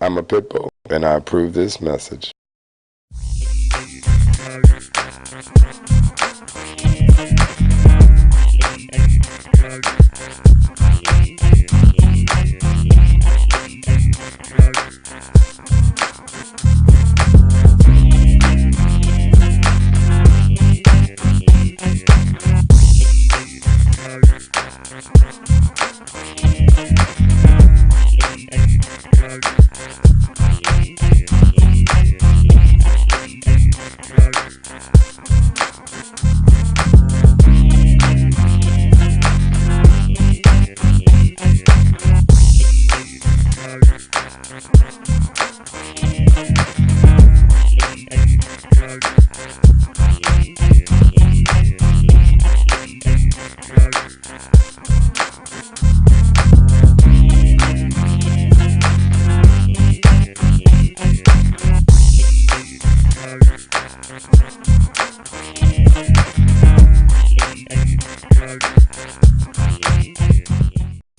I'm a pit bull, and I approve this message.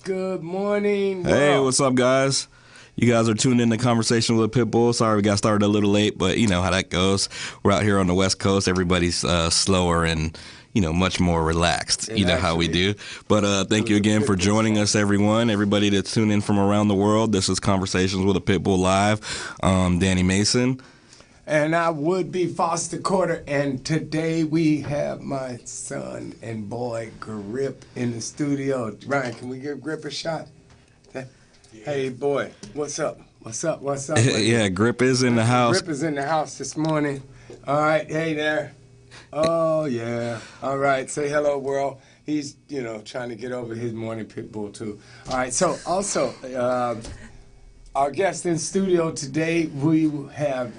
Good morning. Hey, what's up, guys? You guys are tuned in to Conversation with a Pit Bull. Sorry we got started a little late, but you know how that goes. We're out here on the West Coast. Everybody's slower and, you know, much more relaxed. You know how we do. But thank you again for joining us, everyone. Everybody that's tuned in from around the world. This is Conversations with a Pit Bull Live. Danny Mason. And I would be Foster Carter, and today we have my son and boy Grip in the studio. Ryan, can we give Grip a shot? Hey, boy, what's up? What's up? What's up? Yeah, Grip is in the house. Grip is in the house this morning. All right, hey there. Oh, yeah. All right, say hello, world. He's, you know, trying to get over his morning pit bull, too. All right, so also, our guest in studio today, we have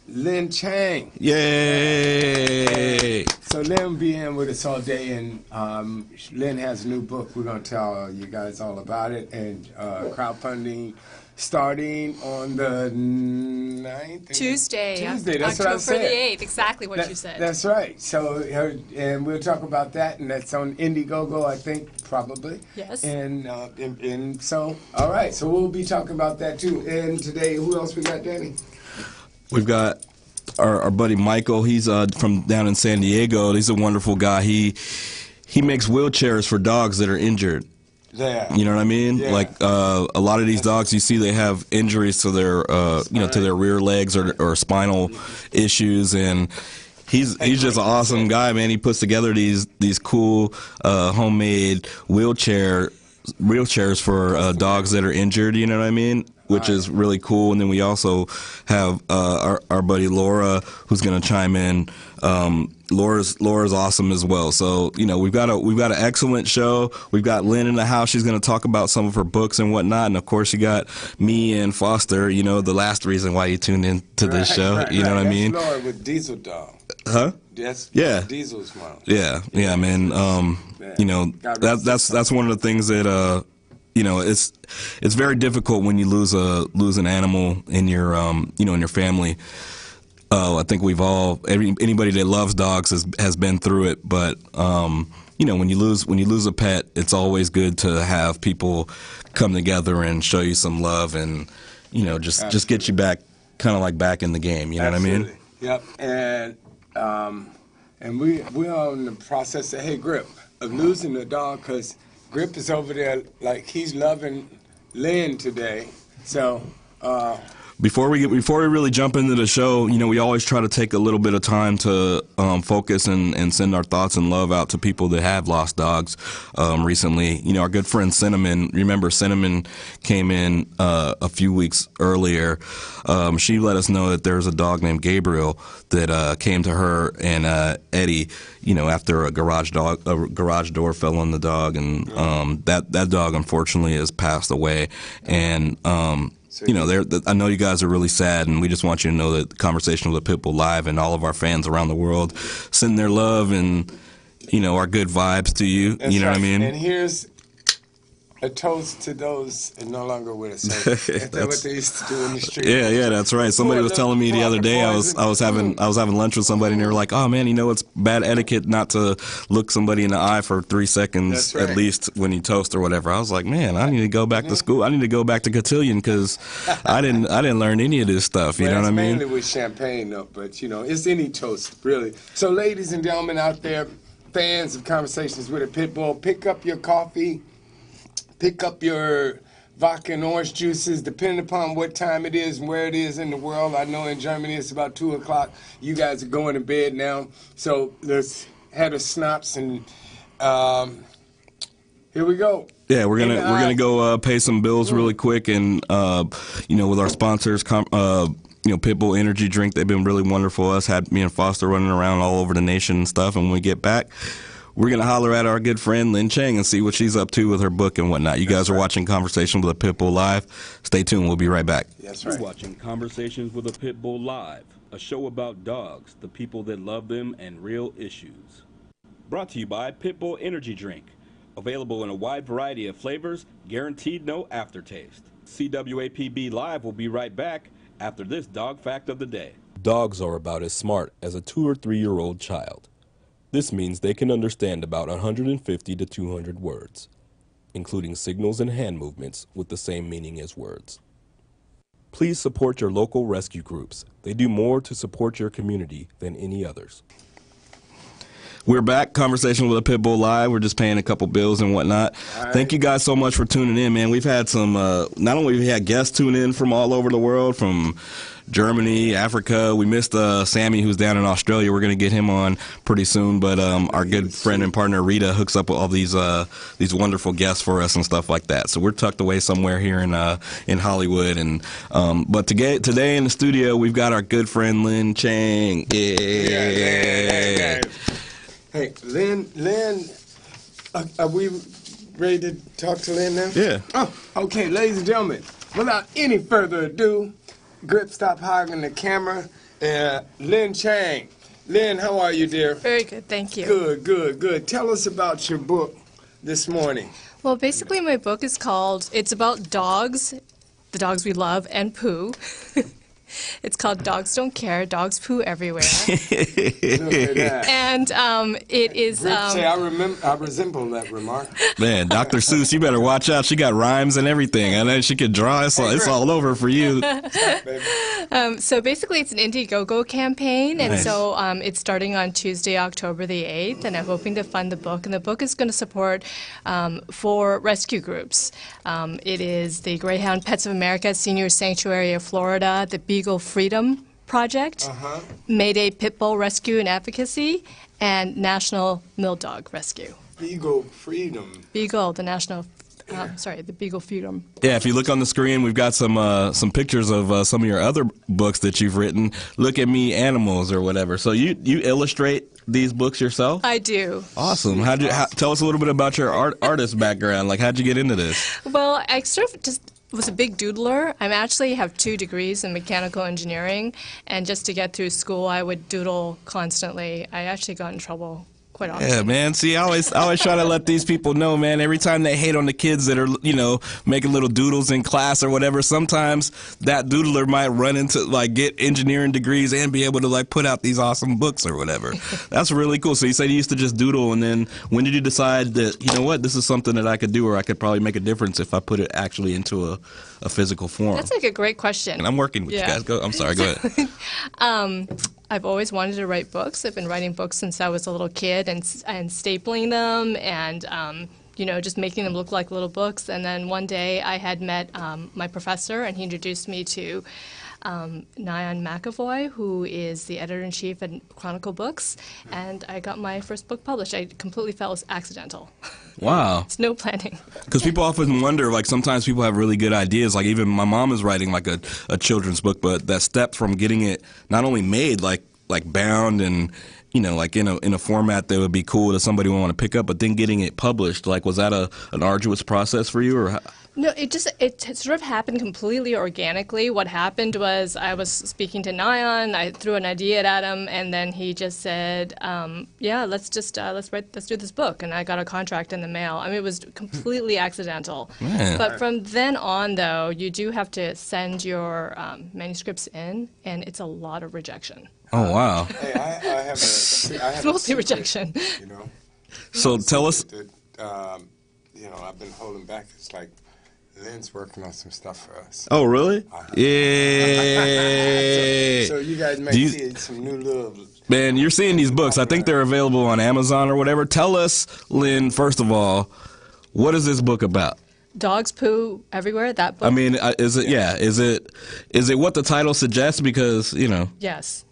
Lynn Chang. Yay! So Lynn will be in with us all day, and Lynn has a new book. We're going to tell you guys all about it, and crowdfunding starting on the 9th? Tuesday, that's what I said. October the 8th, exactly what you said. That's right. So, and we'll talk about that, and that's on Indiegogo, I think, probably. Yes. And so, all right, so we'll be talking about that, too. And today, who else we got, Danny? We've got our buddy Michael. He's from down in San Diego. He's a wonderful guy. He makes wheelchairs for dogs that are injured. Yeah. You know what I mean? Yeah. Like a lot of these dogs, you see they have injuries to their to their rear legs or spinal issues, and he's just an awesome guy, man. He puts together these cool homemade wheelchairs for dogs that are injured. You know what I mean? Which is really cool. And then we also have our buddy Laura, who's going to chime in. Laura's awesome as well. So, you know, we've got an excellent show. We've got Lynn in the house. She's going to talk about some of her books and whatnot. And of course, you got me and Foster. You know, the last reason why you tuned in to this show. Right, you know what I mean? That's Laura with Diesel Dog. Huh? That's Diesel's mom. Yeah, man. You know, that's one of the things that you know, it's very difficult when you lose an animal in your in your family. I think we've all anybody that loves dogs has been through it. But you know, when you lose a pet, it's always good to have people come together and show you some love and, you know, just get you back, kind of like back in the game. You know what I mean? Yep. And we're in the process of Grip of losing the dog, because Grip is over there like he's loving Lynn today. So before we really jump into the show, you know, we always try to take a little bit of time to focus and send our thoughts and love out to people that have lost dogs recently. You know, our good friend Cinnamon, remember Cinnamon came in a few weeks earlier. She let us know that there's a dog named Gabriel that came to her and Eddie, you know, after a garage door fell on the dog, and that dog unfortunately has passed away. And you know, I know you guys are really sad, and we just want you to know that Conversation with a Pit Bull Live and all of our fans around the world send their love and, you know, our good vibes to you. That's you know right. what I mean? And here's A toast to those no longer with us. So that's what they used to do in the street. Yeah, that's right. Somebody was telling me the other day I was having lunch with somebody and they were like, "Oh man, it's bad etiquette not to look somebody in the eye for 3 seconds at least when you toast or whatever." I was like, "Man, I need to go back to school. I need to go back to cotillion because I didn't learn any of this stuff." You know what I mean? Mainly with champagne though, but it's any toast really. So ladies and gentlemen out there, fans of Conversations with a Pitbull, pick up your coffee. Pick up your vodka and orange juices, depending upon what time it is and where it is in the world. I know in Germany it's about 2 o'clock. You guys are going to bed now. So let's have a schnapps and here we go. Yeah, we're gonna go pay some bills really quick, and with our sponsors, Pitbull Energy Drink. They've been really wonderful. Us had me and Foster running around all over the nation and stuff. And when we get back, we're going to holler at our good friend Lynn Chang and see what she's up to with her book and whatnot. You guys are watching Conversation with a Pitbull Live. Stay tuned. We'll be right back. That's right. You're watching Conversations with a Pitbull Live, a show about dogs, the people that love them, and real issues. Brought to you by Pitbull Energy Drink. Available in a wide variety of flavors, guaranteed no aftertaste. CWAPB Live will be right back after this dog fact of the day. Dogs are about as smart as a 2 or 3-year-old child. This means they can understand about 150 to 200 words, including signals and hand movements with the same meaning as words. Please support your local rescue groups. They do more to support your community than any others. We're back, Conversation with a Pitbull Live. We're just paying a couple bills and whatnot. Right. Thank you guys so much for tuning in, man. We've had some, not only we had guests tune in from all over the world, from Germany, Africa. We missed Sammy, who's down in Australia. We're going to get him on pretty soon. But our good friend and partner Rita hooks up with all these wonderful guests for us and stuff like that. So we're tucked away somewhere here in Hollywood. And but today in the studio we've got our good friend Lynn Chang. Yeah. Hey, Lynn, are we ready to talk to Lynn now? Yeah. Oh, okay, ladies and gentlemen, without any further ado, Grip, stop hogging the camera. Lynn Chang. Lynn, how are you, dear? Very good, thank you. Good. Tell us about your book this morning. Well, basically my book is it's about dogs, the dogs we love, and poo. It's called Dogs Don't Care, Dogs Poo Everywhere. Look at that. And it is... I resemble that remark. Man, Dr. Seuss, you better watch out. She got rhymes and everything. I know she could draw. It's all over for you. So basically it's an Indiegogo campaign, nice. And so it's starting on Tuesday, October the 8th, and I'm hoping to fund the book. And the book is going to support 4 rescue groups. It is the Greyhound Pets of America Senior Sanctuary of Florida, the Beagle Freedom Project, Mayday Pitbull Rescue and Advocacy, and National Mill Dog Rescue. Beagle Freedom. Beagle, the National, the Beagle Freedom. Yeah, if you look on the screen, we've got some pictures of some of your other books that you've written. Look at Me, Animals, or whatever. So you illustrate these books yourself? I do. Awesome. Tell us a little bit about your artist background. Like, how'd you get into this? Well, I sort of just was a big doodler. I actually have 2 degrees in mechanical engineering, and just to get through school, I would doodle constantly. I actually got in trouble quite often. Yeah, man. See, I always try to let these people know, man. Every time they hate on the kids that are, making little doodles in class or whatever, sometimes that doodler might run into, get engineering degrees and be able to, put out these awesome books or whatever. That's really cool. So you said you used to just doodle, and then when did you decide that, you know what, this is something that I could do, or I could probably make a difference if I put it actually into a physical form? That's a great question. And I'm working with you guys. I'm sorry, go ahead. I've always wanted to write books. I've been writing books since I was a little kid, and stapling them and just making them look like little books. And then one day I had met my professor, and he introduced me to Nyan McAvoy, who is the editor-in-chief at Chronicle Books, and I got my first book published. I completely felt it was accidental. Wow. It's no planning. Because people often wonder, sometimes people have really good ideas. Even my mom is writing, a children's book, but that step from getting it not only made, like bound and, in a format that would be cool that somebody would want to pick up, but then getting it published, was that an arduous process for you? Or No, it sort of happened completely organically. What happened was I was speaking to Nyan, I threw an idea at him, and then he just said, "Yeah, let's do this book." And I got a contract in the mail. I mean, it was completely accidental. Man. But from then on, though, you do have to send your manuscripts in, and it's a lot of rejection. Oh wow. Hey, I have It's mostly rejection. You know. So tell us. That, you know, I've been holding back. It's like Lynn's working on some stuff for us. Oh really? Yeah. Yeah. So you guys may Do you- see some new little. Man, you're seeing these books. I think they're available on Amazon or whatever. Tell us, Lynn, first of all, what is this book about? Dogs poo everywhere. That book. I mean, is it? Yeah. Is it what the title suggests? Because Yes.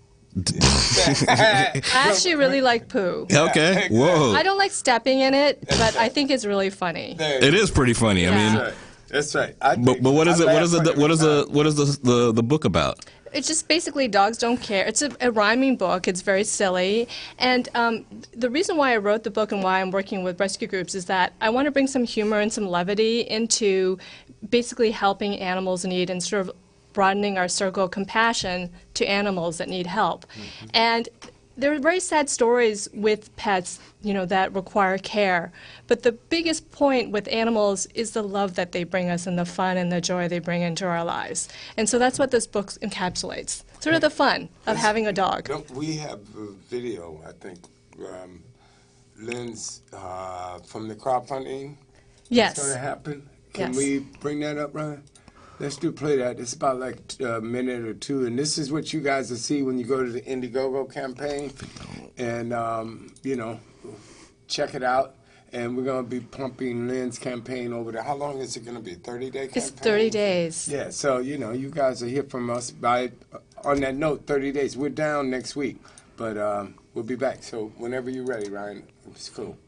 I actually really like poo. Okay. Whoa. I don't like stepping in it, but I think it's really funny. It is pretty funny. Yeah. I mean, That's right. but what is it? What is it? What is the book about? It's just basically dogs don't care. It's a rhyming book. It's very silly. And the reason why I wrote the book and why I'm working with rescue groups is that I want to bring some humor and some levity into basically helping animals in need and sort of broadening our circle of compassion to animals that need help. And there are very sad stories with pets, that require care. But the biggest point with animals is the love that they bring us and the fun and the joy they bring into our lives. And so that's what this book encapsulates, sort of the fun of having a dog. Don't we have a video, I think, Lynn's from the crowdfunding? Yes. It's going to happen. Can Yes. we bring that up, Ryan? Let's play that. It's about like a minute or two, and this is what you guys will see when you go to the Indiegogo campaign, and check it out. And we're going to be pumping Lynn's campaign over there. How long is it going to be? 30-day campaign? It's 30 days. Yeah. So you guys will hear from us by. On that note, 30 days. We're down next week, but we'll be back. So whenever you're ready, Ryan, it's cool.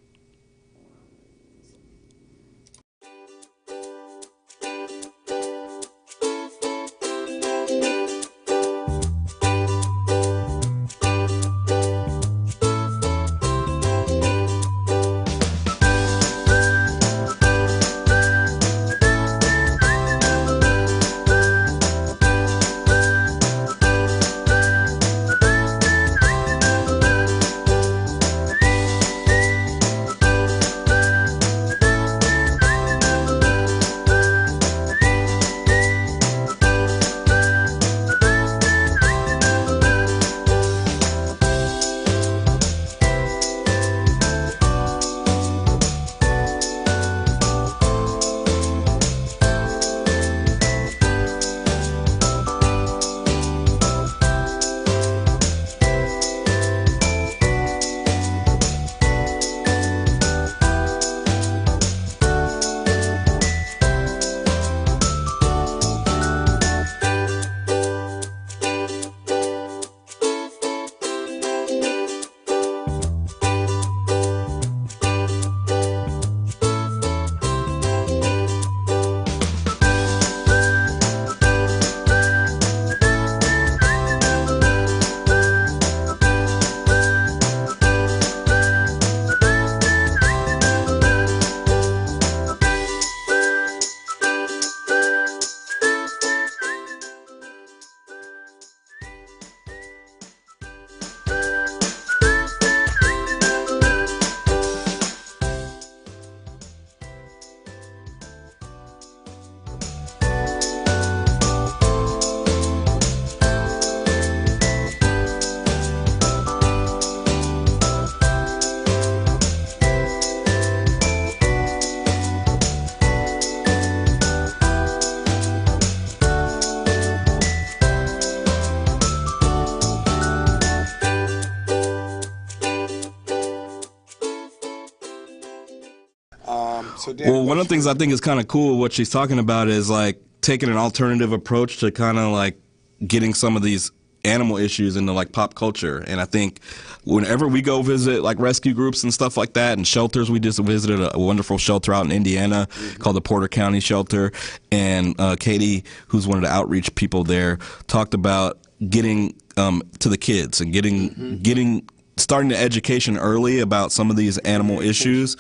Well, one of the things I think is kind of cool, what she's talking about is like taking an alternative approach to kind of like getting some of these animal issues into like pop culture. And I think whenever we go visit like rescue groups and stuff like that and shelters, we just visited a wonderful shelter out in Indiana called the Porter County Shelter. And Katie, who's one of the outreach people there, talked about getting to the kids and getting starting the education early about some of these animal issues.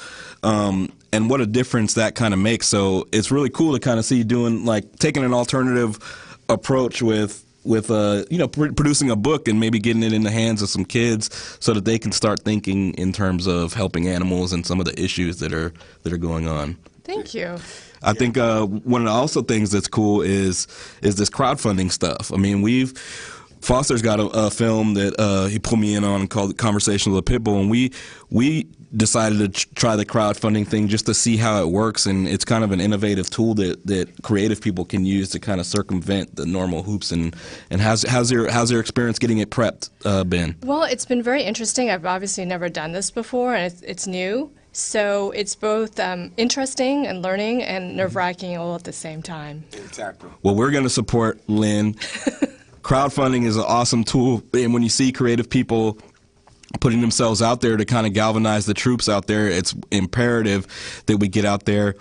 what a difference that kind of makes. So it's really cool to kind of see you doing, like, taking an alternative approach with producing a book and maybe getting it in the hands of some kids so that they can start thinking in terms of helping animals and some of the issues that are going on. Thank you. I think one of the also things that's cool is this crowdfunding stuff. I mean, Foster's got a film that he pulled me in on called Conversations with a Pit Bull, and we decided to try the crowdfunding thing just to see how it works, and it's kind of an innovative tool that creative people can use to kind of circumvent the normal hoops. And how's your experience getting it prepped been? Well, it's been very interesting. I've obviously never done this before, and it's new. So it's both interesting and learning and nerve-wracking all at the same time. Exactly. Well, we're going to support Lynn. Crowdfunding is an awesome tool, and when you see creative people putting themselves out there to kind of galvanize the troops out there, it's imperative that we get out there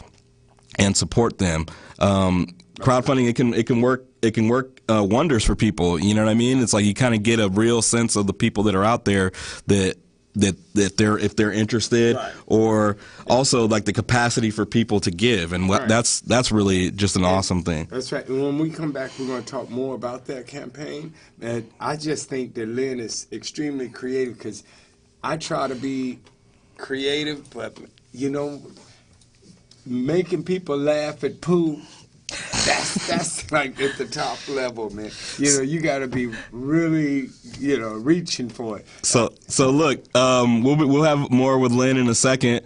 and support them. Crowdfunding, it can work wonders for people. You know what I mean? It's like you kind of get a real sense of the people that are out there that if they're interested, right. Or also like the capacity for people to give, and right. that's really just an awesome thing. That's right. And when we come back, we're going to talk more about that campaign. And I just think that Lynn is extremely creative, because I try to be creative, but making people laugh at Pooh. That's like at the top level, man. You got to be really, reaching for it. So look, we'll have more with Lynn in a second.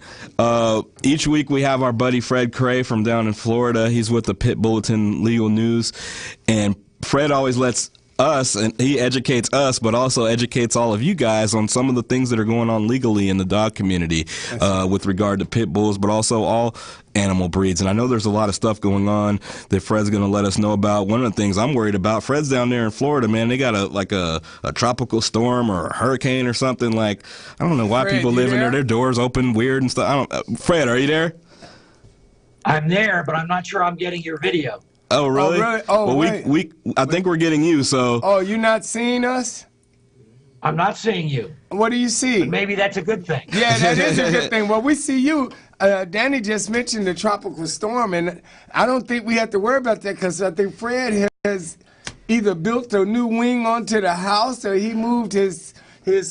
Each week we have our buddy Fred Cray from down in Florida. He's with the Pit Bulletin Legal News, and Fred always lets us, and he educates us, but also educates all of you guys on some of the things that are going on legally in the dog community with regard to pit bulls, but also all animal breeds. And I know there's a lot of stuff going on that Fred's going to let us know about. One of the things I'm worried about, Fred's down there in Florida, man, they got a tropical storm or a hurricane or something. Like, I don't know why Fred, people live in there, their doors open weird and stuff. Fred, are you there? I'm there, but I'm not sure I'm getting your video. Oh, really? Oh, really? Oh, well, I think we're getting you, so. Oh, you're not seeing us? I'm not seeing you. What do you see? But maybe that's a good thing. Yeah, that is a good thing. Well, we see you. Danny just mentioned the tropical storm, and I don't think we have to worry about that, because I think Fred has either built a new wing onto the house, or he moved his he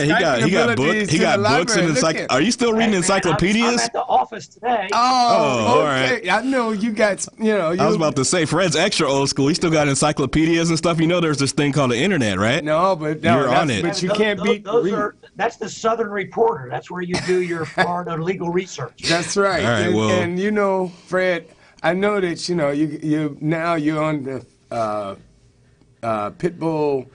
got books and are you still reading encyclopedias? I'm at the office today. Oh, okay. All right. I know you got, I was about to say, Fred's extra old school. He still got encyclopedias and stuff. There's this thing called the internet, right? No, but you're on it. But you can't beat. That's the Southern Reporter. That's where you do your Florida legal research. That's right. All right, and Fred, I know that you're on the Pitbull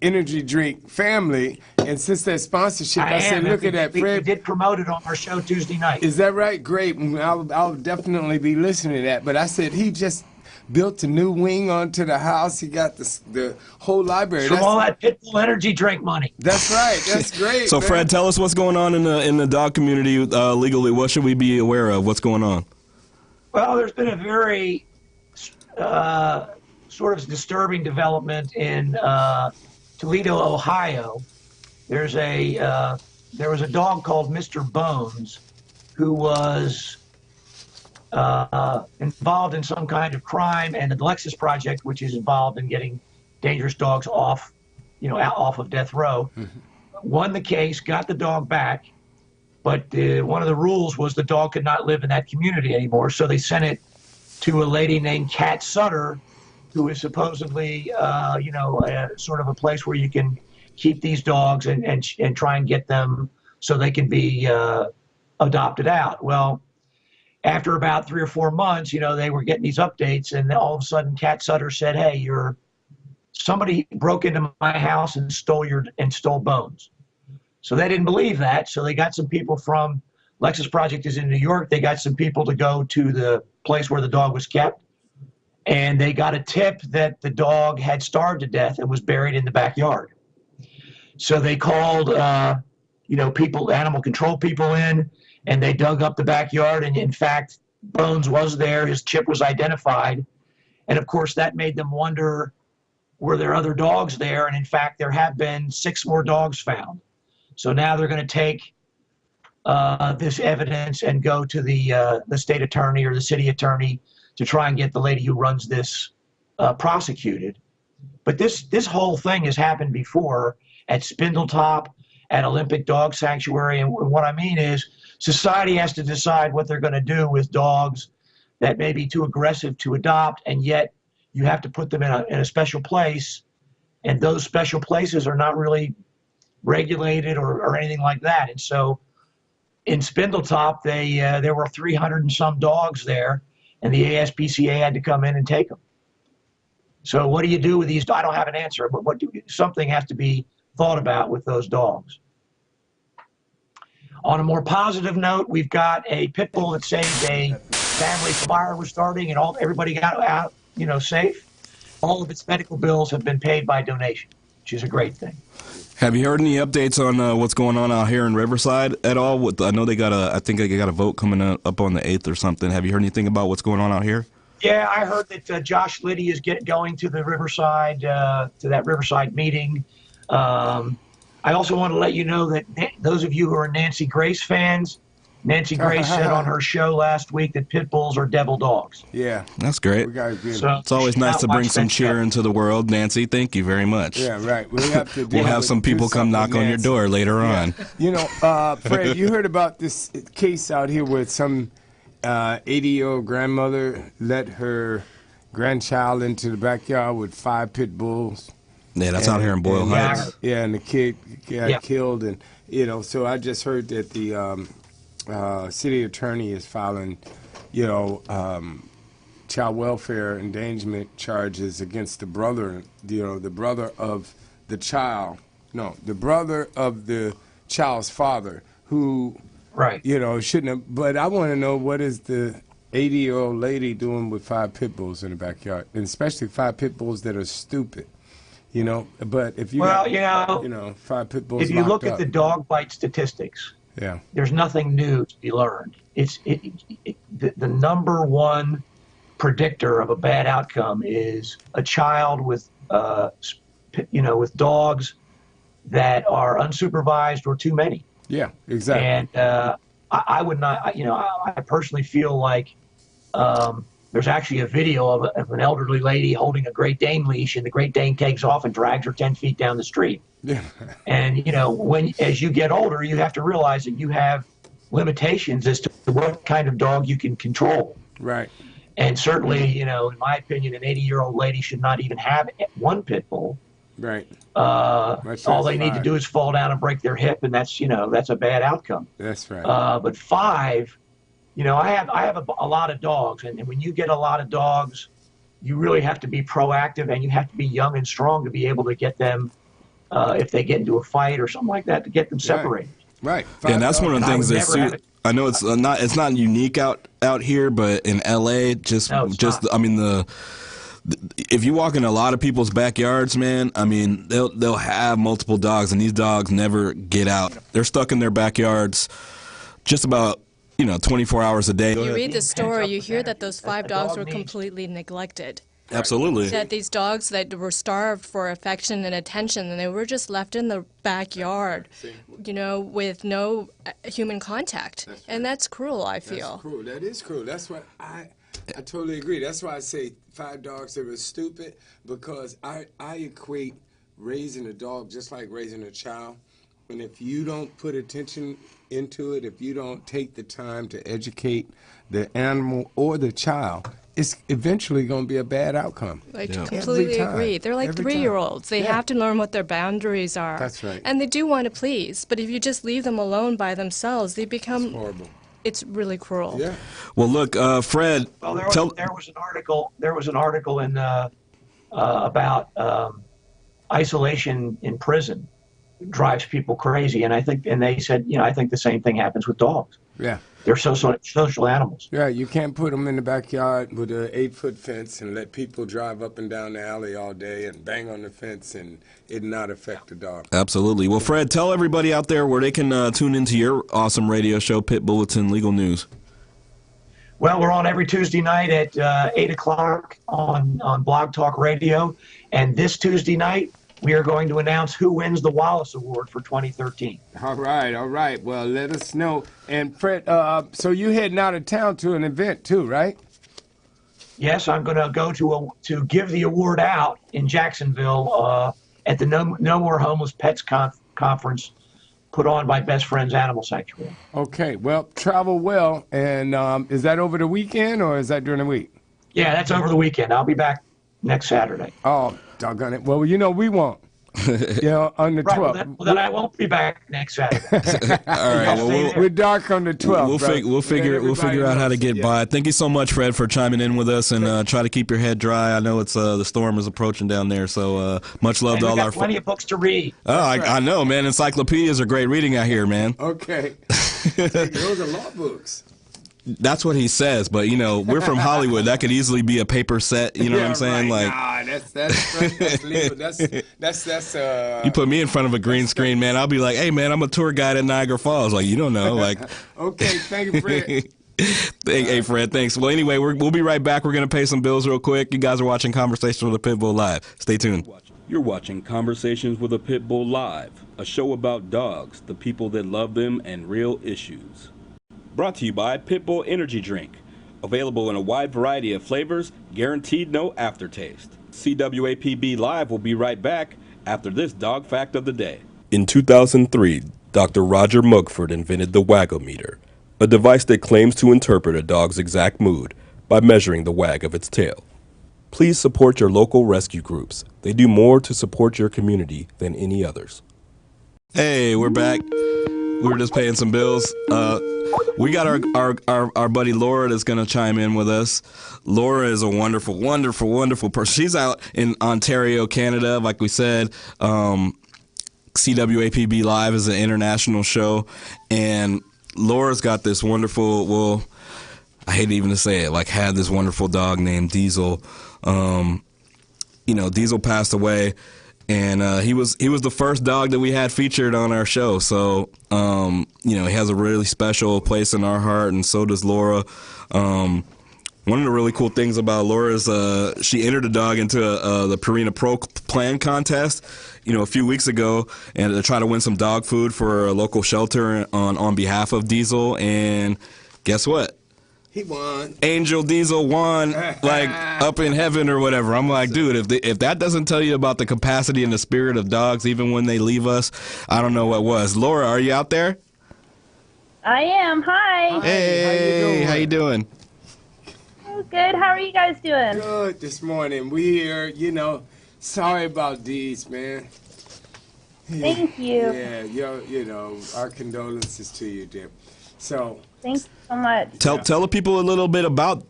energy drink family, and since that sponsorship, I said, look at that, Fred. We did promote it on our show Tuesday night. Is that right? Great. I'll definitely be listening to that. But I said he just built a new wing onto the house. He got the whole library. From all that Pitbull energy drink money. That's right. That's great. So, man. Fred, tell us what's going on in the dog community legally. What should we be aware of? What's going on? Well, there's been a very sort of disturbing development in Toledo, Ohio. There was a dog called Mr. Bones who was involved in some kind of crime, and the Lexus Project, which is involved in getting dangerous dogs off of death row, won the case, got the dog back, but one of the rules was the dog could not live in that community anymore, so they sent it to a lady named Kat Sutter, who is supposedly, sort of a place where you can keep these dogs and try and get them so they can be adopted out. Well, after about 3 or 4 months, they were getting these updates, and all of a sudden, Kat Sutter said, "Hey, somebody broke into my house and stole Bones." So they didn't believe that. So they got some people from Lexus Project is in New York. They got some people to go to the place where the dog was kept. And they got a tip that the dog had starved to death and was buried in the backyard. So they called, animal control people in, and they dug up the backyard. And in fact, Bones was there. His chip was identified. And of course, that made them wonder, were there other dogs there? And in fact, there have been 6 more dogs found. So now they're going to take this evidence and go to the state attorney or the city attorney to try and get the lady who runs this prosecuted. But this whole thing has happened before at Spindletop, at Olympic Dog Sanctuary. And what I mean is society has to decide what they're going to do with dogs that may be too aggressive to adopt, and yet you have to put them in a special place. And those special places are not really regulated or anything like that. And so in Spindletop, there were 300 and some dogs there, and the ASPCA had to come in and take them. So what do you do with these? I don't have an answer, but something has to be thought about with those dogs. On a more positive note, we've got a pit bull that saved a family fire was starting, and everybody got out, safe. All of its medical bills have been paid by donation, which is a great thing. Have you heard any updates on what's going on out here in Riverside at all? I know I think they got a vote coming up on the 8th or something. Have you heard anything about what's going on out here? Yeah, I heard that Josh Liddy is going to the Riverside, to that Riverside meeting. I also want to let you know that those of you who are Nancy Grace fans, Nancy Grace said on her show last week that pit bulls are devil dogs. Yeah. That's great. So it's always nice to bring some cheer into the world. Nancy, thank you very much. Yeah, right. We'll have some people come knock on your door later on. Fred, you heard about this case out here where some 80-year-old grandmother let her grandchild into the backyard with 5 pit bulls. Yeah, that's out here in Boyle Heights. Yeah, and the kid got killed, and so I just heard that the city attorney is filing, child welfare endangerment charges against the brother, the brother of the child. No, the brother of the child's father, who, right, shouldn't have. But I want to know, what is the 80-year-old lady doing with 5 pit bulls in the backyard, and especially 5 pit bulls that are stupid. But if you 5 pit bulls. If you look at the dog bite statistics, there's nothing new to be learned. It's the number one predictor of a bad outcome is a child with with dogs that are unsupervised or too many. Yeah, exactly. And I would not. I personally feel like. There's actually a video of an elderly lady holding a Great Dane leash, and the Great Dane takes off and drags her 10 feet down the street. Yeah. And, as you get older, you have to realize that you have limitations as to what kind of dog you can control. Right. And certainly, in my opinion, an 80-year-old lady should not even have 1 pit bull. Right. All they need to do is fall down and break their hip, and that's a bad outcome. That's right. But 5... I have a lot of dogs, and when you get a lot of dogs, you really have to be proactive, and you have to be young and strong to be able to get them, if they get into a fight or something like that, to get them separated. Right. And that's one of the things that I know it's not unique out here, but in LA, if you walk in a lot of people's backyards, man, they'll have multiple dogs, and these dogs never get out. They're stuck in their backyards just about 24 hours a day. You read the story, you hear that those 5 dogs were completely neglected. Absolutely. That these dogs that were starved for affection and attention, and they were just left in the backyard, with no human contact. That's right. And that's cruel, I feel. That's cruel. That is cruel. That's what I totally agree. That's why I say 5 dogs that were stupid, because I equate raising a dog just like raising a child. And if you don't put attention into it, if you don't take the time to educate the animal or the child, it's eventually going to be a bad outcome. I completely agree. They're like 3-year-olds. They have to learn what their boundaries are. That's right. And they do want to please. But if you just leave them alone by themselves, they become... It's horrible. It's really cruel. Yeah. Well, look, Fred... Well, there was an article in about isolation in prison. Drives people crazy, and they said, I think the same thing happens with dogs. Yeah, they're social animals. Yeah, you can't put them in the backyard with an 8-foot fence and let people drive up and down the alley all day and bang on the fence and it not affect the dog. Absolutely. Well, Fred, tell everybody out there where they can tune into your awesome radio show, Pit Bulletin Legal News. Well, we're on every Tuesday night at 8 o'clock on Blog Talk Radio, and this Tuesday night we are going to announce who wins the Wallace Award for 2013. All right, all right. Well, let us know. And Fred, so you heading out of town to an event too, right? Yes, I'm going to go to give the award out in Jacksonville at the No More Homeless Pets conference put on by Best Friends Animal Sanctuary. Okay, well, travel well. And is that over the weekend or is that during the week? Yeah, that's over the weekend. I'll be back next Saturday. Oh, doggone it. Well, we won't. On the 12th. Well, then I won't be back next Saturday. All right. Well, we're dark on the 12th. We'll figure out how to get by. Thank you so much, Fred, for chiming in with us, and try to keep your head dry. I know it's the storm is approaching down there, so much love to all our. Plenty of books to read. Oh, I know, man. Encyclopedias are great reading out here, man. Okay. Those are law books. That's what he says, but we're from Hollywood. That could easily be a paper set. You know what I'm saying? Right. Like, that's legal. That's you put me in front of a green screen, man. I'll be like, hey, man, I'm a tour guide at Niagara Falls. Like, you don't know, like. Okay, thank you, Fred. Hey, Fred, thanks. Well, anyway, we'll be right back. We're gonna pay some bills real quick. You guys are watching Conversations with a Pitbull Live. Stay tuned. You're watching Conversations with a Pitbull Live, a show about dogs, the people that love them, and real issues. Brought to you by Pitbull Energy Drink. Available in a wide variety of flavors, guaranteed no aftertaste. CWAPB Live will be right back after this dog fact of the day. In 2003, Dr. Roger Mugford invented the Wagometer, a device that claims to interpret a dog's exact mood by measuring the wag of its tail. Please support your local rescue groups. They do more to support your community than any others. Hey, we're back. We were just paying some bills. We got our buddy Laura that's going to chime in with us. Laura is a wonderful, wonderful, wonderful person. She's out in Ontario, Canada, like we said. CWAPB Live is an international show, and Laura's got this wonderful, well, I hate even to say it, like had this wonderful dog named Diesel. Diesel passed away. And he was the first dog that we had featured on our show. So, he has a really special place in our heart, and so does Laura. One of the really cool things about Laura is she entered a dog into the Purina Pro Plan contest, a few weeks ago, and to try to win some dog food for a local shelter on behalf of Diesel. And guess what? He won. Angel Diesel won, like up in heaven or whatever. I'm like, dude, if that doesn't tell you about the capacity and the spirit of dogs, even when they leave us, I don't know what was. Laura, are you out there? I am. Hi. Hey, how you doing? Oh, good. How are you guys doing? Good this morning. We here, sorry about these, man. Thank you. Yeah, our condolences to you, dear. So. Thanks so much. Tell the people a little bit about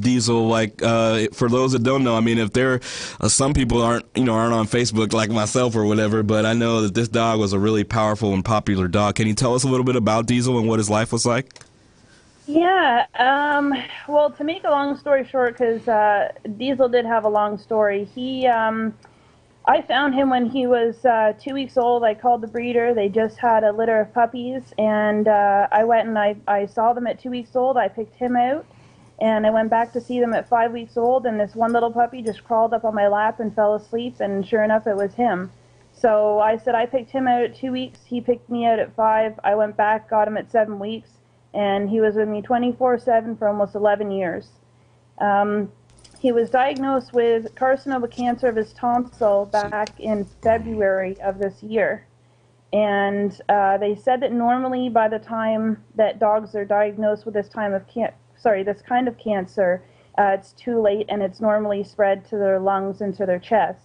Diesel. Like for those that don't know, I mean, if there some people aren't on Facebook like myself or whatever, but I know that this dog was a really powerful and popular dog. Can you tell us a little bit about Diesel and what his life was like? Yeah. Well, to make a long story short, because Diesel did have a long story. I found him when he was 2 weeks old. I called the breeder. They just had a litter of puppies, and I went and I saw them at 2 weeks old. I picked him out, and I went back to see them at 5 weeks old, and this one little puppy just crawled up on my lap and fell asleep, and sure enough, it was him. So I said I picked him out at 2 weeks. He picked me out at 5. I went back, got him at 7 weeks, and he was with me 24/7 for almost 11 years. He was diagnosed with carcinoma cancer of his tonsil back in February of this year. And they said that normally by the time that dogs are diagnosed with this kind of cancer, it's too late and it's normally spread to their lungs and to their chest.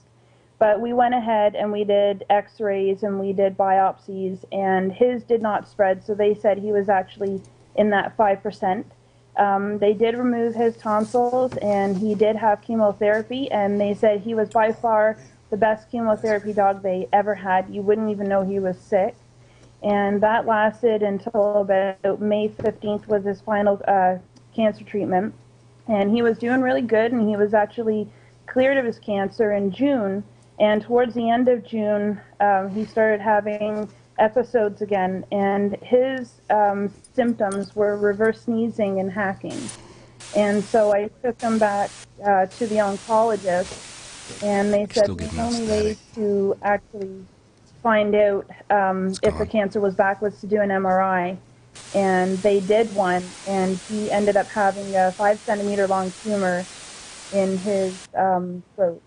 But we went ahead and we did x-rays and we did biopsies, and his did not spread, so they said he was actually in that 5%. They did remove his tonsils, and he did have chemotherapy, and they said he was by far the best chemotherapy dog they ever had. You wouldn't even know he was sick. And that lasted until about May 15th was his final cancer treatment. And he was doing really good, and he was actually cleared of his cancer in June. And towards the end of June, he started having episodes again, and his symptoms were reverse sneezing and hacking. And so I took him back to the oncologist, and they said the only way to actually find out if the cancer was back was to do an MRI. And they did one, and he ended up having a 5-centimeter long tumor in his throat.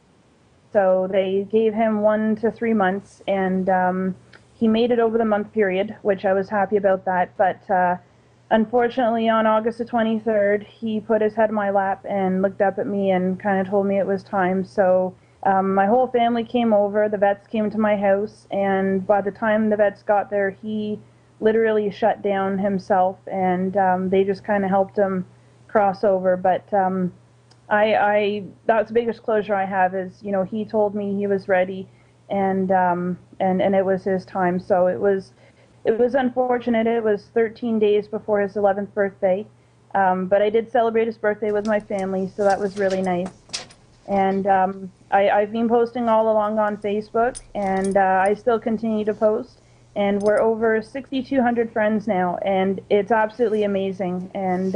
So they gave him 1 to 3 months, and he made it over the month period, which I was happy about that. But unfortunately, on August the 23rd, he put his head in my lap and looked up at me and kind of told me it was time. So my whole family came over. The vets came to my house, and by the time the vets got there, he literally shut down himself, and they just kind of helped him cross over. But that's the biggest closure I have is, you know, he told me he was ready, and it was his time. So it was unfortunate. It was 13 days before his 11th birthday, but I did celebrate his birthday with my family, so that was really nice. And I've been posting all along on Facebook, and I still continue to post. And we're over 6,200 friends now, and it's absolutely amazing. And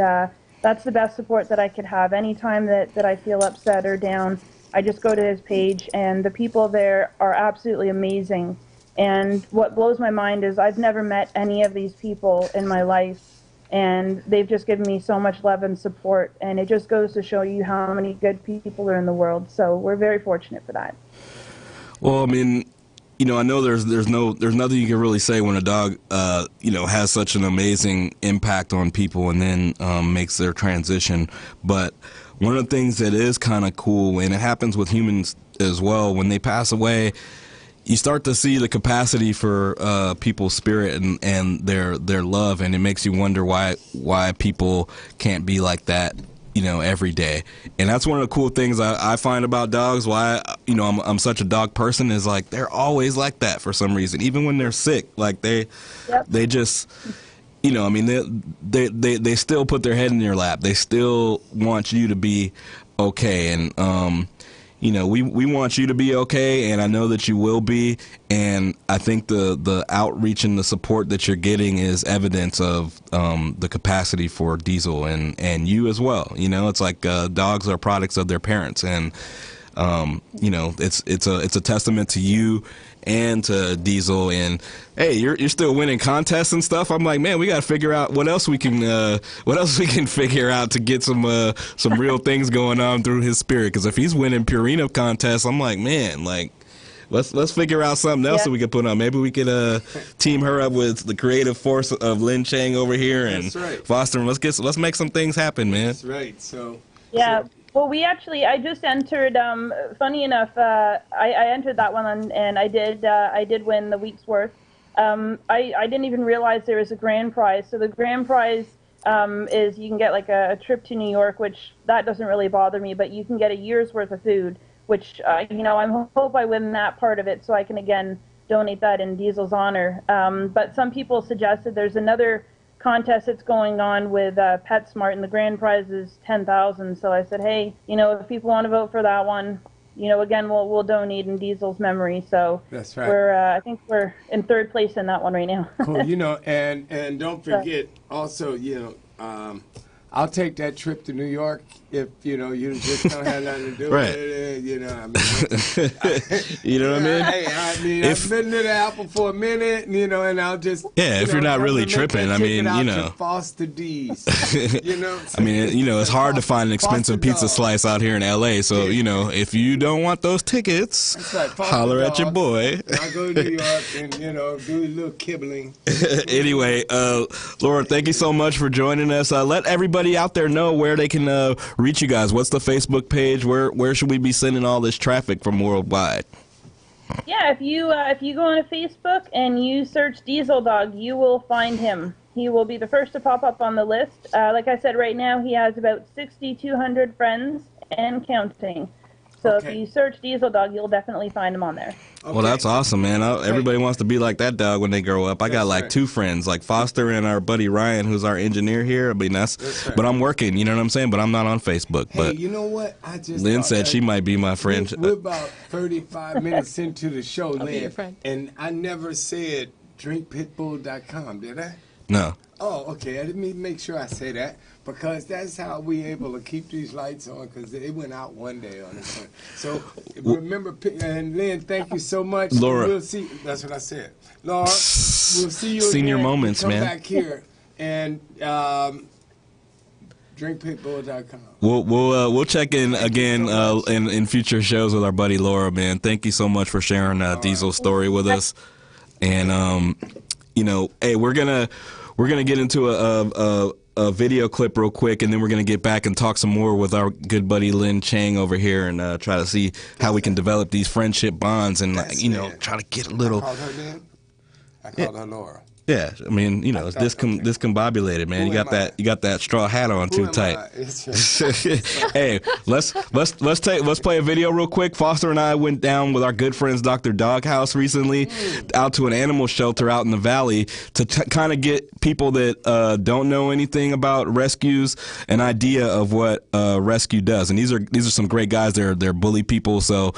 that's the best support that I could have. Anytime that I feel upset or down, I just go to his page, and the people there are absolutely amazing. And what blows my mind is I've never met any of these people in my life, and they've just given me so much love and support. And it just goes to show you how many good people are in the world. So we're very fortunate for that. Well, I mean, you know, I know there's nothing you can really say when a dog, you know, has such an amazing impact on people and then makes their transition. But one of the things that is kind of cool, and it happens with humans as well, when they pass away, you start to see the capacity for people's spirit and their love, and it makes you wonder why people can't be like that, you know, every day. And that's one of the cool things I find about dogs, why, you know, I'm such a dog person, is like they're always like that for some reason. Even when they're sick, like they just, you know, I mean, they still put their head in your lap. They still want you to be okay. And you know, we want you to be okay, and I know that you will be. And I think the outreach and the support that you're getting is evidence of the capacity for Diesel and you as well. You know, it's like dogs are products of their parents, and you know, it's a testament to you and to Diesel. And hey, you're still winning contests and stuff. I'm like, man, we got to figure out what else we can figure out to get some real things going on through his spirit. Because if he's winning Purina contests, I'm like, man, like let's figure out something else that we could put on. Maybe we could team her up with the creative force of Lynn Chang over here and foster him. Let's make some things happen, man. That's right. So yeah. Well, I just entered, funny enough, I entered that one, and I did win the week's worth. I didn't even realize there was a grand prize. So the grand prize is you can get like a trip to New York, which that doesn't really bother me, but you can get a year's worth of food, which, you know, I hope I win that part of it so I can, again, donate that in Diesel's honor. But some people suggested there's another contest that's going on with PetSmart, and the grand prize is $10,000. So I said, hey, you know, if people want to vote for that one, you know, again, we'll donate in Diesel's memory. So that's right. I think we're in 3rd place in that one right now. Cool. You know, and don't forget also, you know, I'll take that trip to New York if, you know, you just don't have nothing to do with it, you know. I mean, you know what I mean? Hey, I mean, I've been to the Apple for a minute, you know, and I'll just if you're not really tripping, I mean, you know, Foster D's, you know. I mean, you know, it's hard to find an expensive pizza slice out here in LA. So, you know, if you don't want those tickets, holler at your boy. I'll go to New York and, you know, do a little kibbling. Anyway, Laura, thank you so much for joining us. Let everybody out there know where they can reach you guys. What's the Facebook page? Where should we be sending all this traffic from worldwide? Yeah, if you go on Facebook and you search Diesel Dog, you will find him. He will be the first to pop up on the list. Like I said, right now he has about 6,200 friends and counting. So if you search Diesel Dog, you'll definitely find him on there. Okay. Well, that's awesome, man. Everybody wants to be like that dog when they grow up. I got like 2 friends, like Foster and our buddy Ryan, who's our engineer here. I mean, but I'm working, you know what I'm saying? But I'm not on Facebook. Hey, but you know what? Lynn said she might be my friend. We're about 35 minutes into the show, Lynn, and I never said drinkpitbull.com, did I? No. Oh, okay. Let me make sure I say that because that's how we able to keep these lights on because they went out one day on this one. So remember, and Lynn, thank you so much. Laura. We'll see. That's what I said. Laura, we'll see you Senior again. moments, Come man. back here and drinkpitbull.com. We'll check in again in future shows with our buddy Laura, man. Thank you so much for sharing Diesel's story with us. And you know, hey, we're gonna get into a video clip real quick, and then we're gonna get back and talk some more with our good buddy Lynn Chang over here, and try to see how we can develop these friendship bonds, and try to get a little. I called her Lynn. I called her Laura. Yeah, I mean, it's discombobulated, man. You got that straw hat on too tight. Hey, let's play a video real quick. Foster and I went down with our good friends Dr. Doghouse recently out to an animal shelter out in the valley to kind of get people that don't know anything about rescues an idea of what rescue does. And these are some great guys. They're bully people. So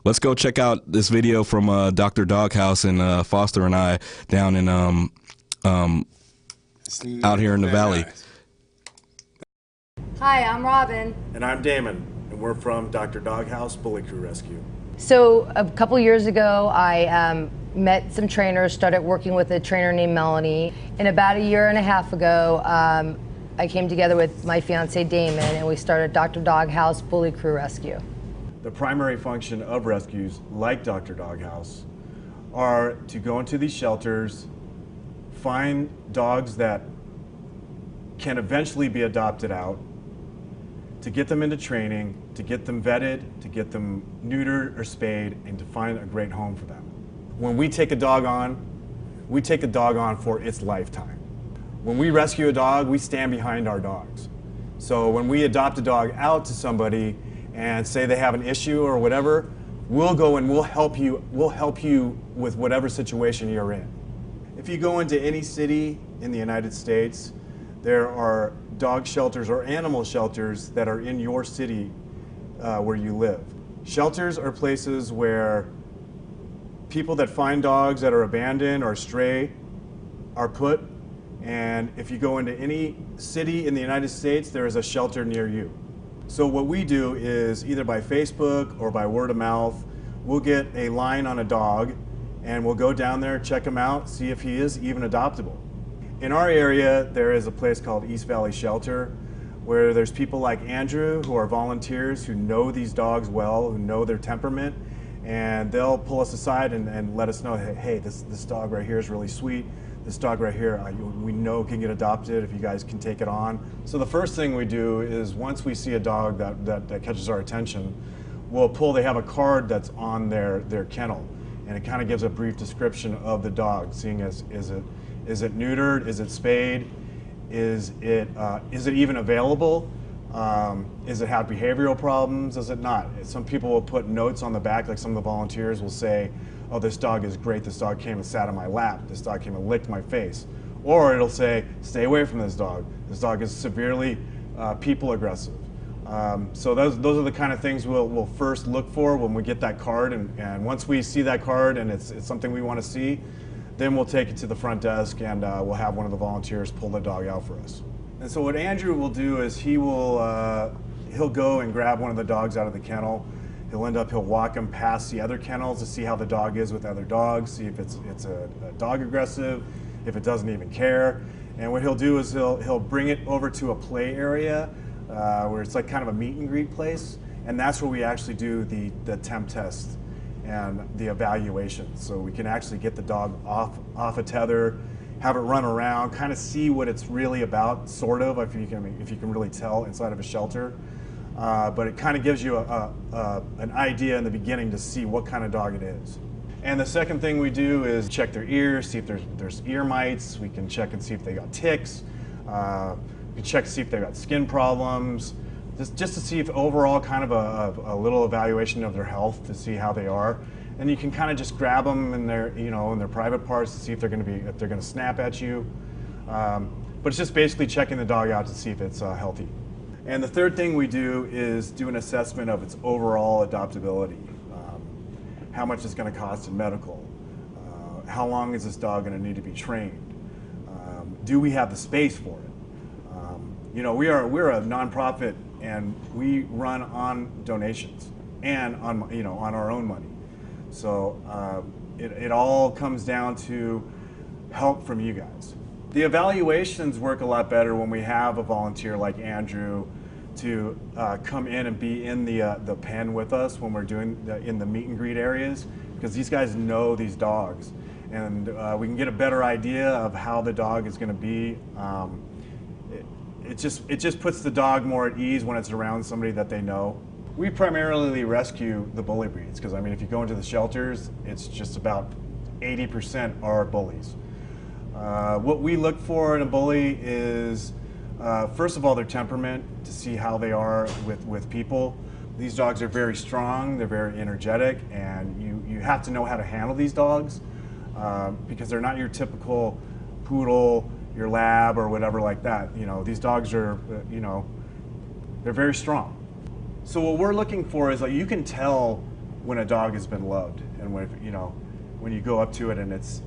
let's go check out this video from Dr. Doghouse and Foster and I down in out here in the valley. Hi, I'm Robin. And I'm Damon, and we're from Dr. Doghouse Bully Crew Rescue. So a couple years ago, I met some trainers, started working with a trainer named Melanie. And about a year and a half ago, I came together with my fiance Damon, and we started Dr. Doghouse Bully Crew Rescue. The primary function of rescues, like Dr. Doghouse, are to go into these shelters, find dogs that can eventually be adopted out, to get them into training, to get them vetted, to get them neutered or spayed, and to find a great home for them. When we take a dog on, we take a dog on for its lifetime. When we rescue a dog, we stand behind our dogs. So when we adopt a dog out to somebody and say they have an issue or whatever, we'll go and we'll help you with whatever situation you're in. If you go into any city in the United States, there are dog shelters or animal shelters that are in your city where you live. Shelters are places where people that find dogs that are abandoned or stray are put, and if you go into any city in the United States, there is a shelter near you. So what we do is either by Facebook or by word of mouth, we'll get a line on a dog and we'll go down there, check him out, see if he is even adoptable. In our area, there is a place called East Valley Shelter where there's people like Andrew who are volunteers who know these dogs well, who know their temperament, and they'll pull us aside and let us know, hey, this dog right here is really sweet. This dog right here, we know can get adopted if you guys can take it on. So the first thing we do is once we see a dog that catches our attention, they have a card that's on their kennel, and it kind of gives a brief description of the dog, seeing as is it neutered, is it spayed, is it even available, is it have behavioral problems, does it not? Some people will put notes on the back, like some of the volunteers will say, oh, this dog is great, this dog came and sat on my lap, this dog came and licked my face. Or it'll say, stay away from this dog is severely people aggressive. So those are the kind of things we'll first look for when we get that card, and once we see that card and it's something we want to see, then we'll take it to the front desk and we'll have one of the volunteers pull the dog out for us. And so what Andrew will do is he'll go and grab one of the dogs out of the kennel. He'll walk him past the other kennels to see how the dog is with other dogs, see if it's a dog aggressive, if it doesn't even care. And what he'll do is he'll bring it over to a play area where it's like kind of a meet and greet place, and that's where we actually do the temp test and the evaluation. So we can actually get the dog off a tether, have it run around, kind of see what it's really about, sort of, if you can really tell inside of a shelter. But it kind of gives you an idea in the beginning to see what kind of dog it is. And the second thing we do is check their ears, see if there's ear mites. We can check and see if they got ticks. We can check to see if they got skin problems. Just to see if overall kind of a little evaluation of their health to see how they are. And you can kind of just grab them in their private parts to see if they're going to snap at you. But it's just basically checking the dog out to see if it's healthy. And the third thing we do is do an assessment of its overall adoptability. How much it's going to cost in medical. How long is this dog going to need to be trained? Do we have the space for it? You know, we're a nonprofit, and we run on donations and on, you know, on our own money. So it all comes down to help from you guys. The evaluations work a lot better when we have a volunteer like Andrew to come in and be in the pen with us when we're doing in the meet and greet areas, because these guys know these dogs, and we can get a better idea of how the dog is going to be. It just puts the dog more at ease when it's around somebody that they know. We primarily rescue the bully breeds, because I mean, if you go into the shelters, it's just about 80% are bullies. What we look for in a bully is, first of all, their temperament, to see how they are with people. These dogs are very strong, they're very energetic, and you have to know how to handle these dogs, because they're not your typical poodle, your lab, or whatever like that. You know, these dogs are, you know, they're very strong. So what we're looking for is, like, you can tell when a dog has been loved, and when, you know, when you go up to it and it's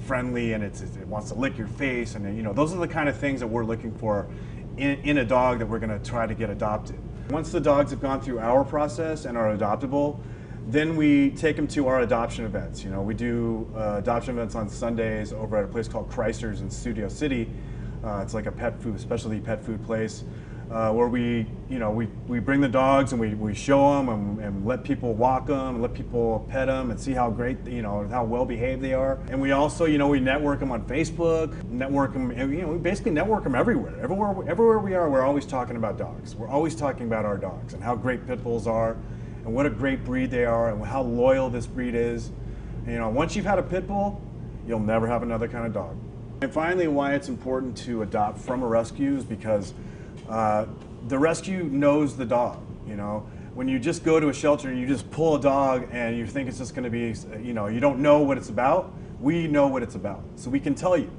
friendly and it wants to lick your face, and you know, those are the kind of things that we're looking for in a dog that we're going to try to get adopted. Once the dogs have gone through our process and are adoptable, then we take them to our adoption events. You know, we do adoption events on Sundays over at a place called Chrysler's in Studio City. It's like a pet food, specialty pet food place, where we bring the dogs and we show them and let people walk them, and let people pet them and see how great, you know, how well behaved they are. And we also, you know, we network them on Facebook, network them, and, you know, we basically network them everywhere. Everywhere we are, we're always talking about dogs. We're always talking about our dogs and how great pit bulls are, and what a great breed they are, and how loyal this breed is. And, you know, once you've had a pit bull, you'll never have another kind of dog. And finally, why it's important to adopt from a rescue is because the rescue knows the dog. You know, when you just go to a shelter and you just pull a dog and you think it's just going to be, you know, you don't know what it's about. We know what it's about, so we can tell you.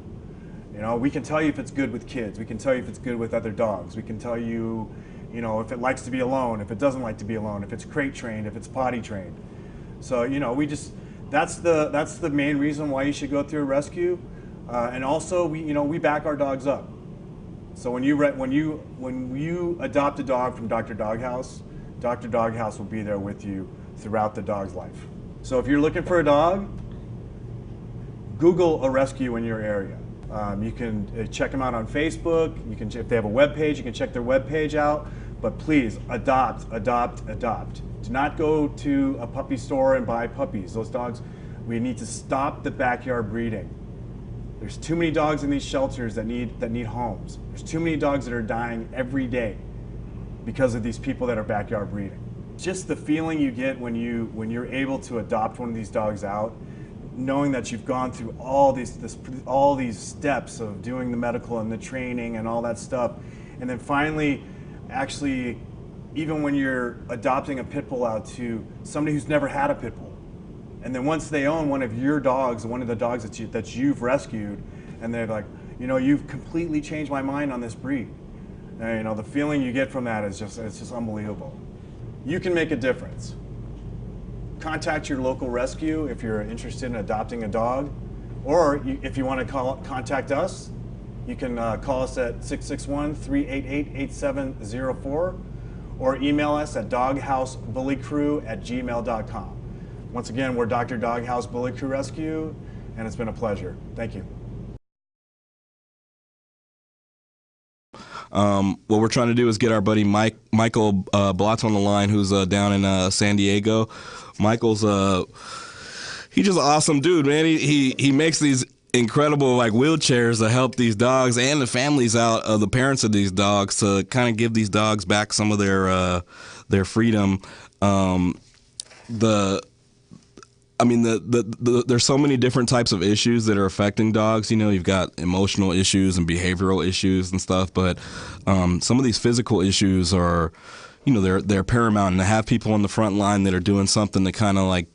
You know, we can tell you if it's good with kids. We can tell you if it's good with other dogs. We can tell you, you know, if it likes to be alone, if it doesn't like to be alone, if it's crate trained, if it's potty trained. So, you know, that's the main reason why you should go through a rescue. And also, we back our dogs up. So when you adopt a dog from Dr. Doghouse, Dr. Doghouse will be there with you throughout the dog's life. So if you're looking for a dog, Google a rescue in your area. You can check them out on Facebook. You can, if they have a web page, you can check their web page out. But please, adopt, adopt, adopt. Do not go to a puppy store and buy puppies. Those dogs, we need to stop the backyard breeding. There's too many dogs in these shelters that need homes. There's too many dogs that are dying every day because of these people that are backyard breeding. Just the feeling you get when you're able to adopt one of these dogs out, knowing that you've gone through all these steps of doing the medical and the training and all that stuff, and then finally, actually, even when you're adopting a pit bull out to somebody who's never had a pit bull, and then once they own one of your dogs, one of the dogs that you've rescued, and they're like, you know, you've completely changed my mind on this breed. And, you know, the feeling you get from that is just unbelievable. You can make a difference. Contact your local rescue if you're interested in adopting a dog, or if you want to contact us, you can call us at 661-388-8704, or email us at doghousebullycrew@gmail.com. Once again, we're Dr. Doghouse Bully Crew Rescue, and it's been a pleasure. Thank you. What we're trying to do is get our buddy Michael Blott on the line, who's down in San Diego. Michael's he's just an awesome dude, man. He makes these incredible like wheelchairs to help these dogs and the families out, the parents of these dogs, to kind of give these dogs back some of their freedom. There's so many different types of issues that are affecting dogs. You know, you've got emotional issues and behavioral issues and stuff, but some of these physical issues are, you know, they're paramount. And to have people on the front line that are doing something to kind of like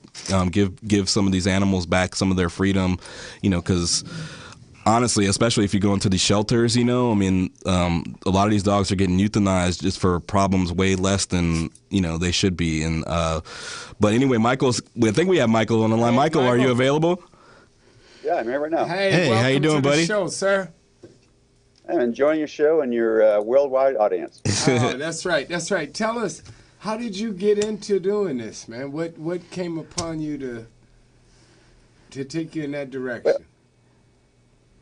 give some of these animals back some of their freedom, you know, because honestly, especially if you go into these shelters, you know, I mean, a lot of these dogs are getting euthanized just for problems way less than, you know, they should be. And but anyway, I think we have Michael on the line. Michael, are you available? Yeah, I'm here right now. Hey, how you doing, to the buddy? show, sir. I'm enjoying your show and your worldwide audience. Oh, that's right. That's right. Tell us, how did you get into doing this, man? What came upon you to take you in that direction?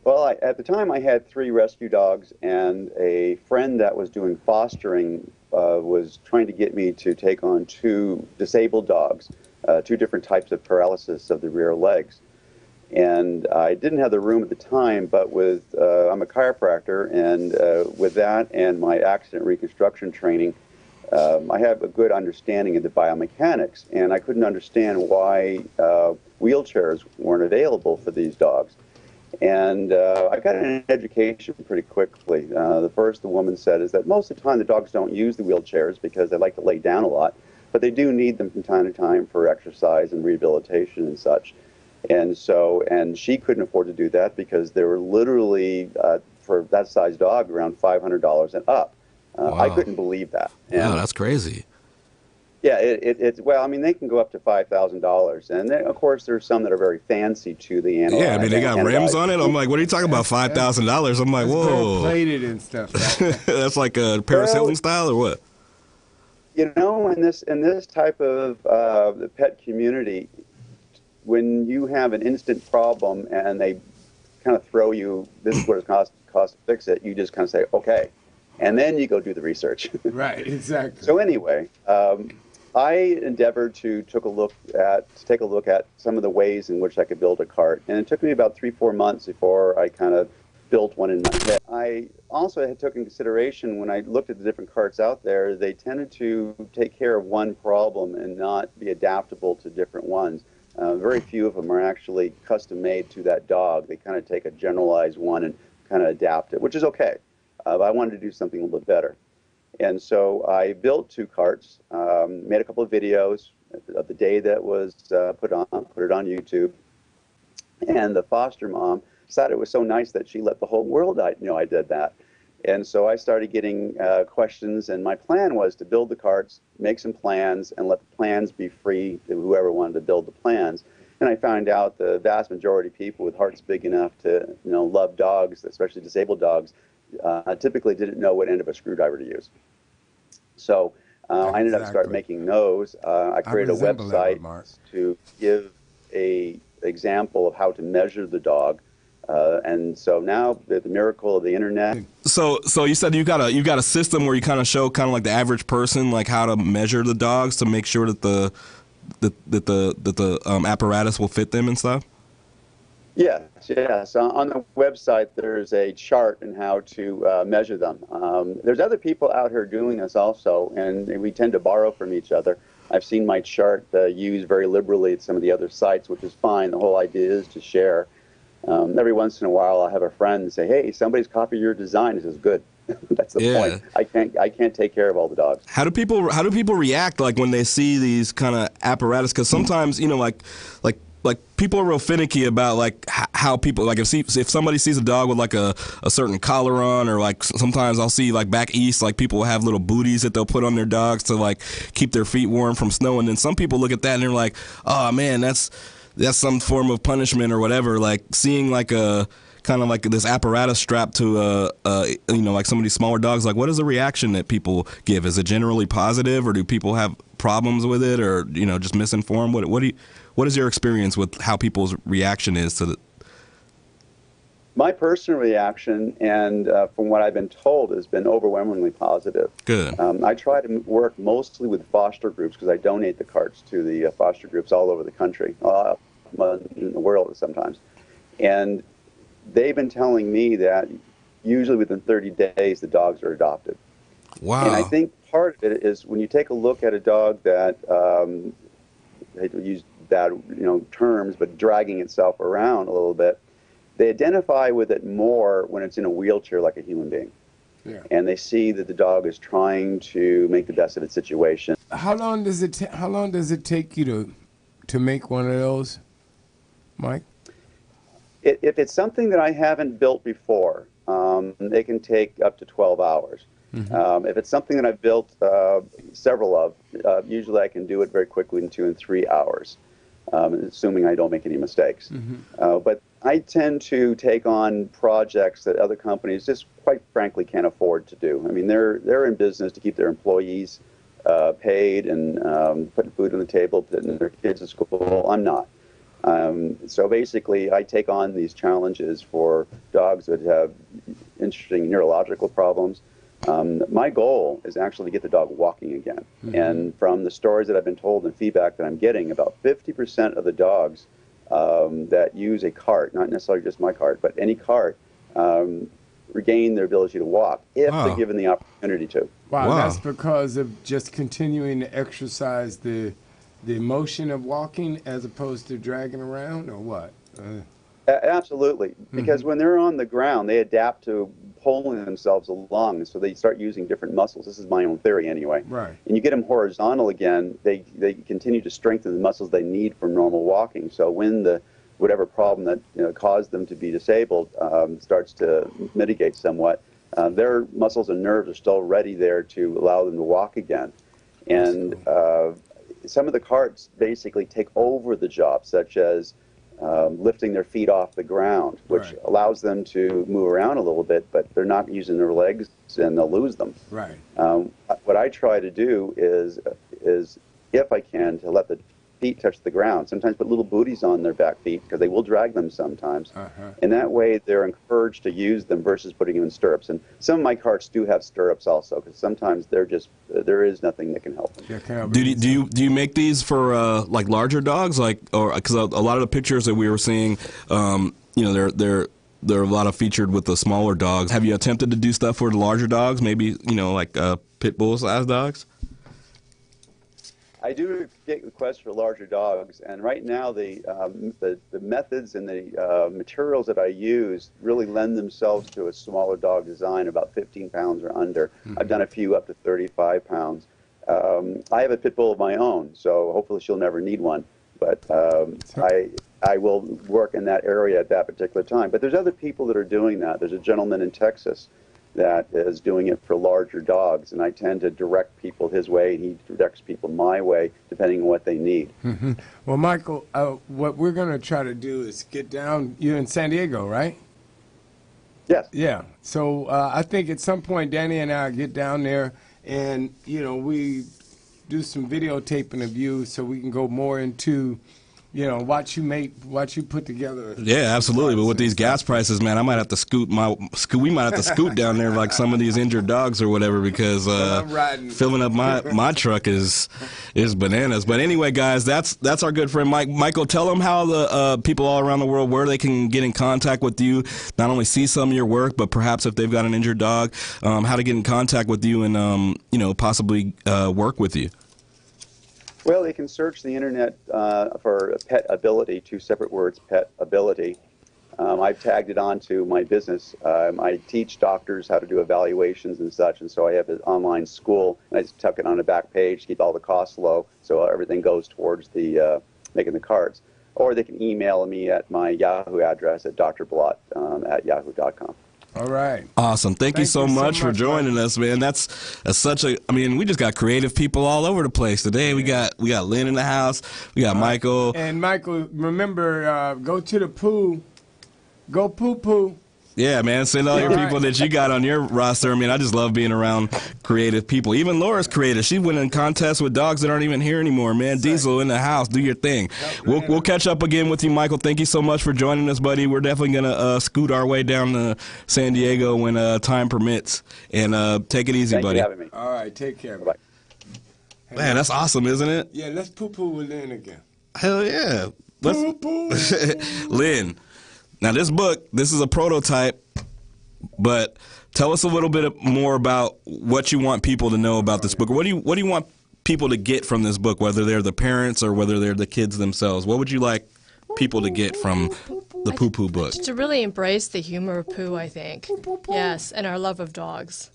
Well, at the time, I had 3 rescue dogs, and a friend that was doing fostering was trying to get me to take on 2 disabled dogs, 2 different types of paralysis of the rear legs. And I didn't have the room at the time, but with I'm a chiropractor, and with that and my accident reconstruction training, I have a good understanding of the biomechanics, and I couldn't understand why wheelchairs weren't available for these dogs. And I got an education pretty quickly. The first the woman said is that most of the time the dogs don't use the wheelchairs because they like to lay down a lot, but they do need them from time to time for exercise and rehabilitation and such. And she couldn't afford to do that because they were literally, for that size dog, around $500 and up. Wow. I couldn't believe that. Wow, that's crazy. Yeah, it's well, I mean, they can go up to $5,000. And then, of course, there's some that are very fancy to the animal. Yeah, I mean, they got rims on it. I'm like, what are you talking about, $5,000? I'm like, whoa. Plated and stuff. That's like a Paris Hilton style or what? You know, in this type of the pet community, when you have an instant problem and they kind of throw you, this is what it costs to fix it, you just kind of say, okay. And then you go do the research. Right, exactly. So anyway, I endeavored to take a look at some of the ways in which I could build a cart. And it took me about 3-4 months before I kind of built one in my head. I also had took in consideration when I looked at the different carts out there, they tended to take care of one problem and not be adaptable to different ones. Very few of them are actually custom made to that dog. They kind of take a generalized one and kind of adapt it, which is okay. But I wanted to do something a little bit better. And so I built 2 carts, made a couple of videos of the day that was put it on YouTube. And the foster mom decided it was so nice that she let the whole world know I did that. And so I started getting questions, and my plan was to build the carts, make some plans, and let the plans be free to whoever wanted to build the plans. And I found out the vast majority of people with hearts big enough to love dogs, especially disabled dogs, typically didn't know what end of a screwdriver to use. So I ended up starting making those. I created a website to give a example of how to measure the dog. And so now the miracle of the internet. So you said you got a system where you kind of show kind of like the average person like how to measure the dogs to make sure that the apparatus will fit them and stuff. Yes. On the website, there's a chart on how to measure them. There's other people out here doing this also, and we tend to borrow from each other. I've seen my chart used very liberally at some of the other sites, which is fine. The whole idea is to share. Every once in a while, I'll have a friend say, "Hey, somebody's copied your design." He says, "Good." That's the point. I can't take care of all the dogs. How do people react like when they see these kind of apparatus? Because sometimes like people are real finicky about like how people like if somebody sees a dog with like a certain collar on, or like sometimes I'll see like back east like people have little booties that they'll put on their dogs to like keep their feet warm from snow, and then some people look at that and they're like, oh man, that's some form of punishment or whatever. Like seeing like a kind of like this apparatus strapped to like some of these smaller dogs, like what is the reaction that people give? Is it generally positive, or do people have problems with it, or just misinformed? What is your experience with how people's reaction is to the? My personal reaction, and from what I've been told, has been overwhelmingly positive. Good. I try to work mostly with foster groups because I donate the carts to the foster groups all over the country, in the world sometimes. And they've been telling me that usually within 30 days the dogs are adopted. Wow. And I think part of it is when you take a look at a dog that, I hate to use bad terms, but dragging itself around a little bit, they identify with it more when it's in a wheelchair like a human being. Yeah. And they see that the dog is trying to make the best of its situation. How long does it take you to make one of those, Mike? If it's something that I haven't built before, it can take up to 12 hours. Mm-hmm. If it's something that I've built several of, usually I can do it very quickly in 2 and 3 hours, assuming I don't make any mistakes. Mm-hmm. But I tend to take on projects that other companies just quite frankly can't afford to do. I mean, they're in business to keep their employees paid and putting food on the table, putting their kids in school. I'm not. So basically, I take on these challenges for dogs that have interesting neurological problems. My goal is actually to get the dog walking again. Mm-hmm. And from the stories that I've been told and feedback that I'm getting, about 50% of the dogs that use a cart, not necessarily just my cart, but any cart, regain their ability to walk if they're given the opportunity to. Wow, that's because of just continuing to exercise the motion of walking as opposed to dragging around, or what? Absolutely, because when they're on the ground, they adapt to pulling themselves along, so they start using different muscles. This is my own theory anyway. Right. And you get them horizontal again, they continue to strengthen the muscles they need for normal walking. So when whatever problem that caused them to be disabled starts to mitigate somewhat, their muscles and nerves are still ready there to allow them to walk again. And some of the carts basically take over the job, such as lifting their feet off the ground, which allows them to move around a little bit, but they're not using their legs and they'll lose them. Right. What I try to do is, if I can, to let the feet touch the ground. Sometimes put little booties on their back feet because they will drag them sometimes. And that way they're encouraged to use them versus putting them in stirrups. And some of my carts do have stirrups also, because sometimes there is nothing that can help them. Do you make these for like larger dogs, or because a lot of the pictures that we were seeing, they're a lot of featured with the smaller dogs. Have you attempted to do stuff for the larger dogs? Maybe like pit bull size dogs? I do get requests for larger dogs, and right now the methods and the materials that I use really lend themselves to a smaller dog design, about 15 pounds or under. I've done a few up to 35 pounds. I have a pit bull of my own, so hopefully she'll never need one. But I will work in that area at that particular time. But there's other people that are doing that. There's a gentleman in Texas that is doing it for larger dogs, and I tend to direct people his way, and he directs people my way, depending on what they need. Well, Michael, what we're going to try to do is get down. You're in San Diego, right? Yes. Yeah. So I think at some point, Danny and I get down there, and we do some videotaping of you, so we can go more into what you put together. Yeah, absolutely. But with these gas prices, man, I might have to we might have to scoot down there like some of these injured dogs or whatever, because filling up my truck is bananas. But anyway, guys, that's our good friend Mike. Michael, tell them how the people all around the world, where they can get in contact with you, not only see some of your work, but perhaps if they've got an injured dog, how to get in contact with you and possibly work with you. Well, they can search the internet for Pet Ability, 2 separate words, Pet Ability. I've tagged it onto my business. I teach doctors how to do evaluations and such, and so I have an online school, and I just tuck it on a back page to keep all the costs low, so everything goes towards the making the cards. Or they can email me at my Yahoo address at drblott at yahoo.com. All right. Awesome. Thank you so much for joining us, man. That's such a. I mean, we just got creative people all over the place today. We got Lynn in the house. We got Michael. And Michael, remember, go to the poo. Go poo poo. Yeah, man. Send all your people that you got on your roster. I mean, I just love being around creative people. Even Laura's creative. She went in contests with dogs that aren't even here anymore, man. Diesel in the house. Do your thing. We'll catch up again with you, Michael. Thank you so much for joining us, buddy. We're definitely going to scoot our way down to San Diego when time permits. And take it easy, buddy. Thank you for having me. All right. Take care. Bye. Man, that's awesome, isn't it? Yeah, let's poo-poo with Lynn again. Hell yeah. Poo-poo. Lynn. Now, this is a prototype, but tell us a little bit more about what you want people to know about this book. What do you want people to get from this book, whether they're the parents or whether they're the kids themselves? What would you like people to get from the Poo Poo book? To really embrace the humor of Pooh, I think. Yes, and our love of dogs.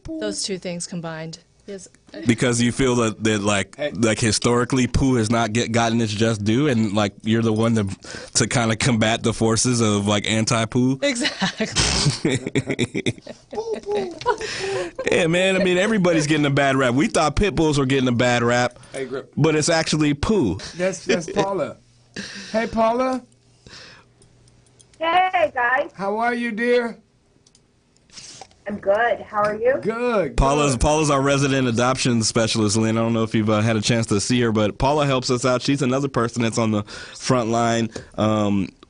Those 2 things combined. Yes. Because you feel that like historically Pooh has not gotten its just due, and like you're the one to kind of combat the forces of like anti-Pooh. Exactly. Yeah, man. I mean, everybody's getting a bad rap. We thought pit bulls were getting a bad rap, but it's actually Pooh. That's Paula. Hey, Paula. Hey, guys. How are you, dear? I'm good. How are you? Good. Paula's our resident adoption specialist, Lynn. I don't know if you've had a chance to see her, but Paula helps us out. She's another person that's on the front line.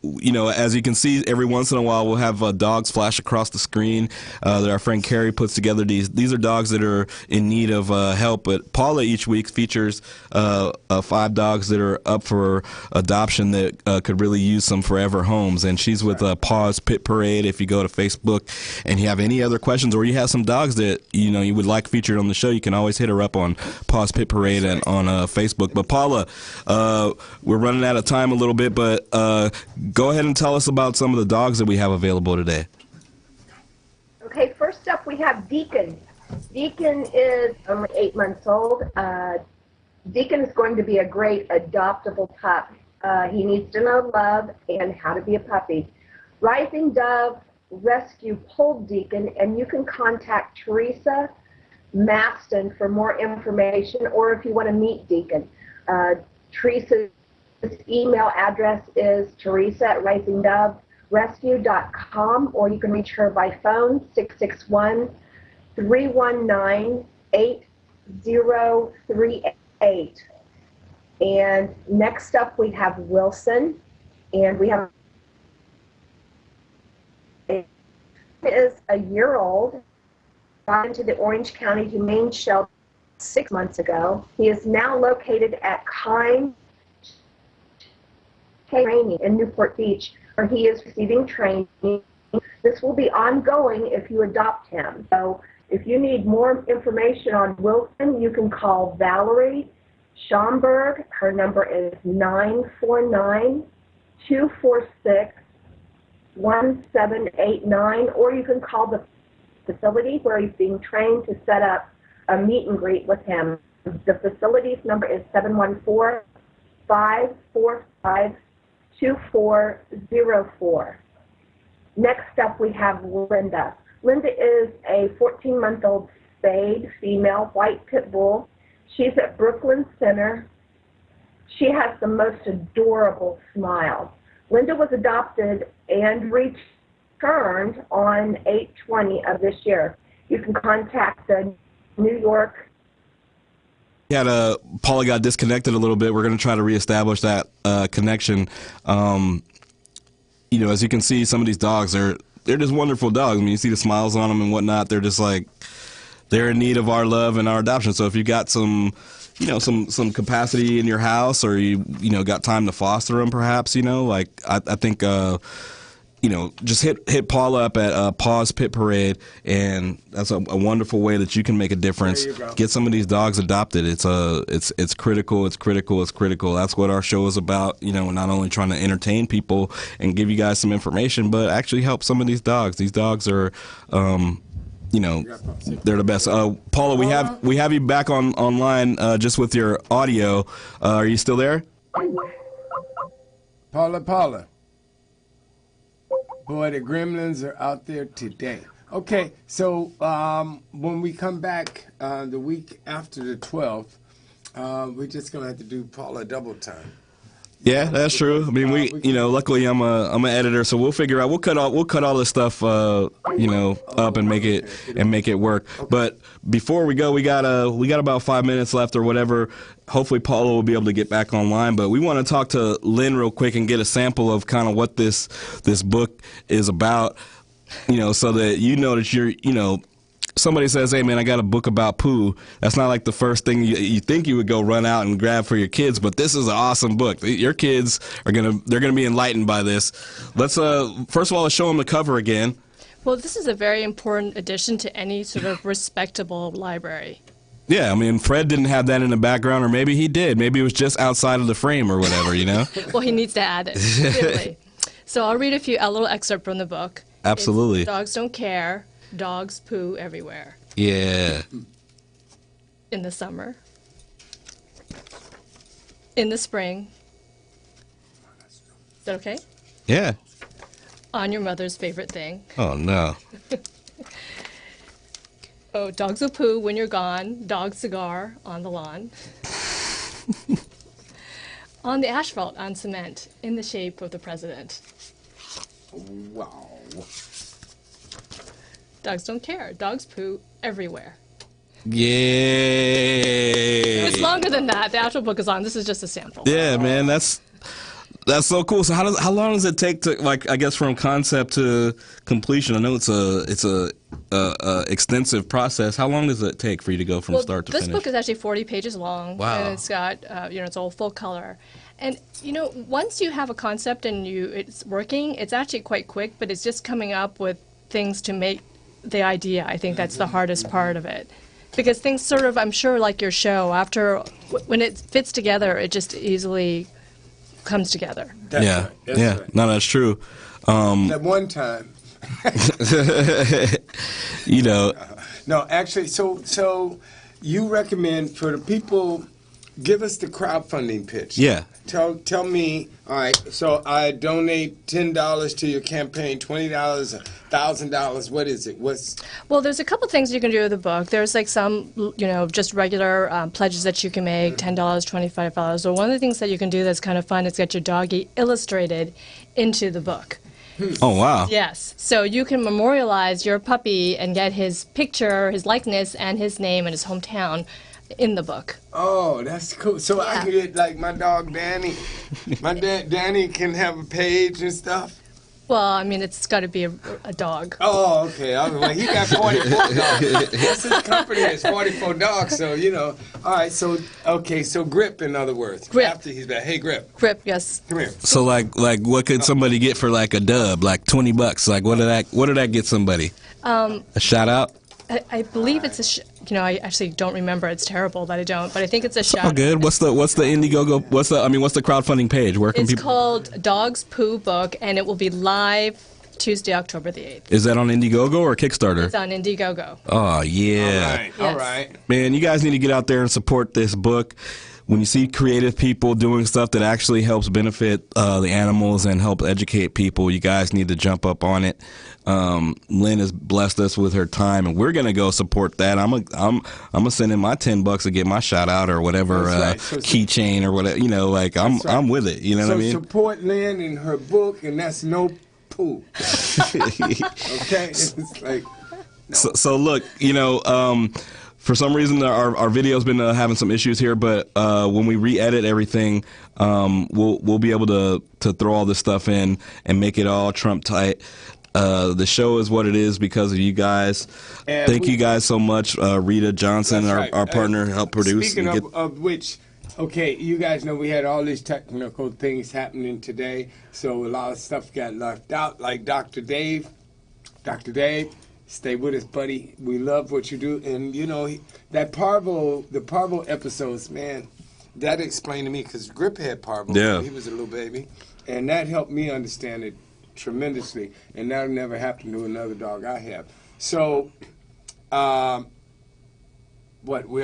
You know, as you can see, every once in a while we'll have dogs flash across the screen that our friend Carrie puts together. These are dogs that are in need of help, but Paula each week features 5 dogs that are up for adoption that could really use some forever homes. And she's with Paw's Pit Parade. If you go to Facebook and you have any other questions, or you have some dogs that you would like featured on the show, you can always hit her up on Paw's Pit Parade and on Facebook. But Paula, we're running out of time a little bit, but go ahead and tell us about some of the dogs that we have available today. Okay, first up we have Deacon. Deacon is only 8 months old. Deacon is going to be a great adoptable pup. He needs to know love and how to be a puppy. Rising Dove Rescue pulled Deacon, and you can contact Teresa Maston for more information, or if you want to meet Deacon. Teresa's email address is teresa@risingdoverescue.com, or you can reach her by phone, 661-319-8038. And next up we have Wilson, and we have is a year old, got into the Orange County Humane Shelter 6 months ago. He is now located at Kind Training in Newport Beach, where he is receiving training. This will be ongoing if you adopt him. So if you need more information on Wilson, you can call Valerie Schomburg. Her number is 949-246-1789, or you can call the facility where he's being trained to set up a meet and greet with him. The facility's number is 714-545-2404. Next up, we have Linda. Linda is a 14-month-old spayed female white pit bull. She's at Brooklyn Center. She has the most adorable smile. Linda was adopted and returned on 8/20 of this year. You can contact the New York. Paula got disconnected a little bit. We're going to try to reestablish that connection. As you can see, some of these dogs they're just wonderful dogs. I mean, you see the smiles on them and whatnot. They're just like, they're in need of our love and our adoption. So if you got some capacity in your house, or you got time to foster them, perhaps, I think just hit Paula up at Paw's Pit Parade, and that's a wonderful way that you can make a difference. Get some of these dogs adopted. It's critical. It's critical. It's critical. That's what our show is about. Not only trying to entertain people and give you guys some information, but actually help some of these dogs. These dogs are, they're the best. Paula, we have you back online just with your audio. Are you still there? Paula. Boy, the gremlins are out there today. Okay, so when we come back the week after the 12th, we're just going to have to do Paula double time. Yeah, that's true. I mean, luckily I'm an editor, so we'll figure out. We'll cut all this stuff, up and make it work. But before we go, we got about 5 minutes left or whatever. Hopefully Paula will be able to get back online. But we want to talk to Lynn real quick and get a sample of kind of what this book is about. So that that you're somebody says, "Hey man, I got a book about Pooh." That's not like the first thing you think you would go run out and grab for your kids, but this is an awesome book. Your kids they're gonna be enlightened by this. Let's first of all, let's show them the cover again. Well, this is a very important addition to any sort of respectable library. Yeah, I mean, Fred didn't have that in the background, or maybe he did. Maybe it was just outside of the frame or whatever, Well, he needs to add it, really. So I'll read a little excerpt from the book. Absolutely. Dogs don't care. Dogs poo everywhere. Yeah. In the summer. In the spring. Is that okay? Yeah. On your mother's favorite thing. Oh, no. Oh, dogs will poo when you're gone. Dog cigar on the lawn. On the asphalt on cement in the shape of the president. Wow. Dogs don't care. Dogs poo everywhere. Yeah. It's longer than that. The actual book is long. This is just a sample. Yeah, man, that's so cool. So how long does it take to, like, I guess from concept to completion? I know it's a extensive process. How long does it take for you to go from start to this finish? book is actually 40 pages long. Wow. And it's got, it's all full color. And, once you have a concept and it's working, it's actually quite quick, but it's just coming up with things to make the idea. I think that's the hardest part of it. Because things sort of, I'm sure, like your show, when it fits together, it just easily comes together. That's yeah, right. That's yeah. right. No, that's true. That one time. No, actually, so you recommend for the people, give us the crowdfunding pitch. Yeah. Tell me, all right, so I donate $10 to your campaign, $20, $1,000, what is it? Well, there's a couple things you can do with the book. There's like some, just regular pledges that you can make, $10, $25. So one of the things that you can do that's kind of fun is get your doggy illustrated into the book. Oh, wow. Yes. So you can memorialize your puppy and get his picture, his likeness, and his name and his hometown in the book. Oh, that's cool. So I can get, like, my dog Danny. My Danny can have a page and stuff. Well, I mean, it's got to be a dog. Oh, okay. I was like, he got 44 dogs. That's his company has 44 dogs, so, All right, so Grip, in other words. Grip. After he's back. Hey, Grip. Grip, yes. Come here. So like what could somebody get for like a dub, like $20? Like what did that get somebody? A shout out? I believe it's I actually don't remember. It's terrible that I don't, but I think it's a shout. Oh, good. What's the Indiegogo? What's the crowdfunding page? Where can It's people? called Dogs Poo Book, and it will be live Tuesday, October the 8th. Is that on Indiegogo or Kickstarter? It's on Indiegogo. Oh yeah. All right. Yes. All right. Man, you guys need to get out there and support this book. When you see creative people doing stuff that actually helps benefit the animals and help educate people, you guys need to jump up on it. Lynn has blessed us with her time, and we're gonna go support that. I'm gonna send in my $10 to get my shout out or whatever keychain or whatever. I'm with it. You know what I mean? So support Lynn in her book, and that's no poo. Okay, it's like. No. So look, for some reason, our video's been having some issues here, but when we re-edit everything, we'll be able to throw all this stuff in and make it all Trump tight. The show is what it is because of you guys. And thank you guys so much, Rita Johnson, our partner, helped produce. Speaking of which, okay, you guys know we had all these technical things happening today, so a lot of stuff got left out, like Dr. Dave. Dr. Dave. Stay with us, buddy. We love what you do. And, the Parvo episodes, man, that explained to me, because Grip had Parvo when he was a little baby. And that helped me understand it tremendously. And that'll never happen to another dog I have. So, we're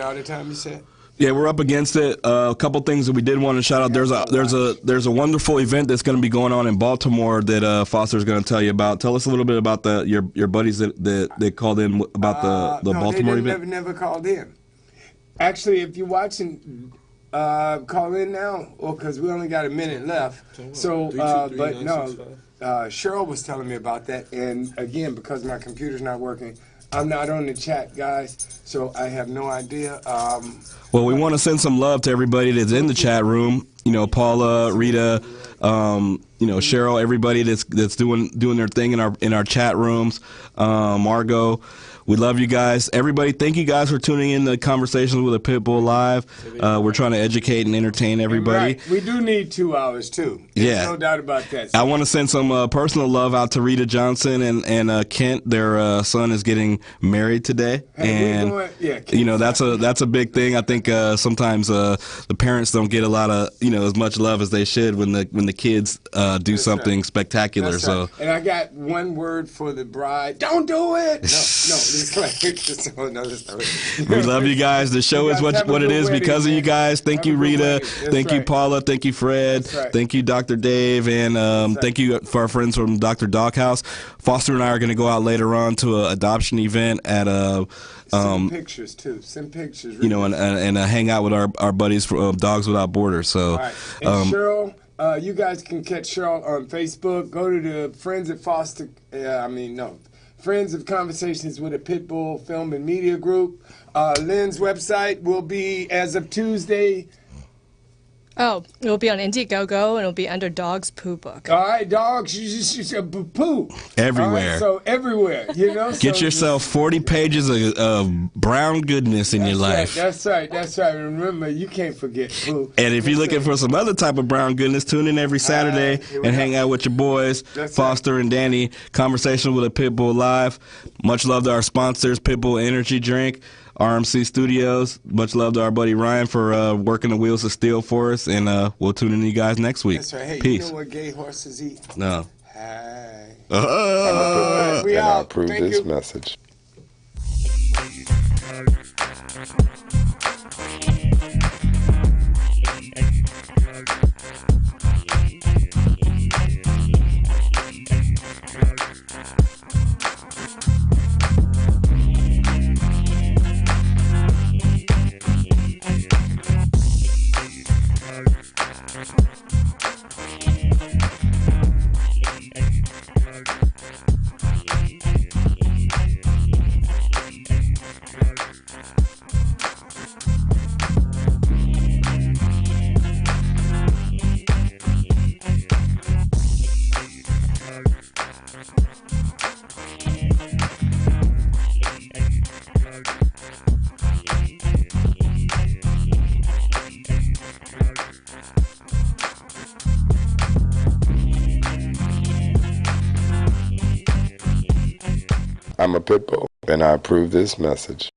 out of time, you said? Yeah, we're up against it. A couple things that we did want to shout out. There's a wonderful event that's going to be going on in Baltimore that Foster's going to tell you about. Tell us a little bit about your buddies that called in about the Baltimore event. Never called in. Actually, if you're watching, call in now, because we only got a minute left. So, but no, Cheryl was telling me about that, and again, because my computer's not working, I'm not on the chat, guys, so I have no idea. Well, we want to send some love to everybody that's in the chat room. Paula, Rita, Cheryl, everybody that's doing their thing in our chat rooms. Margot, we love you guys. Everybody, thank you guys for tuning in to Conversations with a Pitbull Live. We're trying to educate and entertain everybody. Right. We do need 2 hours too. There's no doubt about that. I want to send some personal love out to Rita Johnson and Kent. Their son is getting married today, and that's a big thing. I think sometimes the parents don't get a lot of as much love as they should when the kids do something spectacular. That's so right. And I got one word for the bride: don't do it. No. Another story. We love you guys. The show is what it is because of you guys. Thank you, Rita. Thank you, Paula. Thank you, Fred. Thank you, Dr. Dave. And thank you for our friends from Dr. Doghouse. Foster and I are going to go out later on to an adoption event at send pictures too. Send pictures. And hang out with our buddies from Dogs Without Borders. So, all right. And Cheryl, You guys can catch Cheryl on Facebook. Go to the Friends of Friends of Conversations with a Pitbull Film and Media Group. Lynn's website will be, as of Tuesday. Oh, it will be on Indiegogo, and it will be under Dog's Poo Book. All right, dogs, poo. Everywhere. Right, so everywhere, you know. Get yourself 40 pages of brown goodness in your life. That's right. Remember, you can't forget poo. And if you're looking for some other type of brown goodness, tune in every Saturday and hang out with your boys, Foster and Danny. Conversation with a Pitbull Live. Much love to our sponsors, Pitbull Energy Drink, RMC Studios. Much love to our buddy Ryan for working the wheels of steel for us, and we'll tune in to you guys next week. That's right. Hey, Peace. You know what gay horses eat? No. Hi. And I approve this message. I'm a Pitbull, and I approve this message.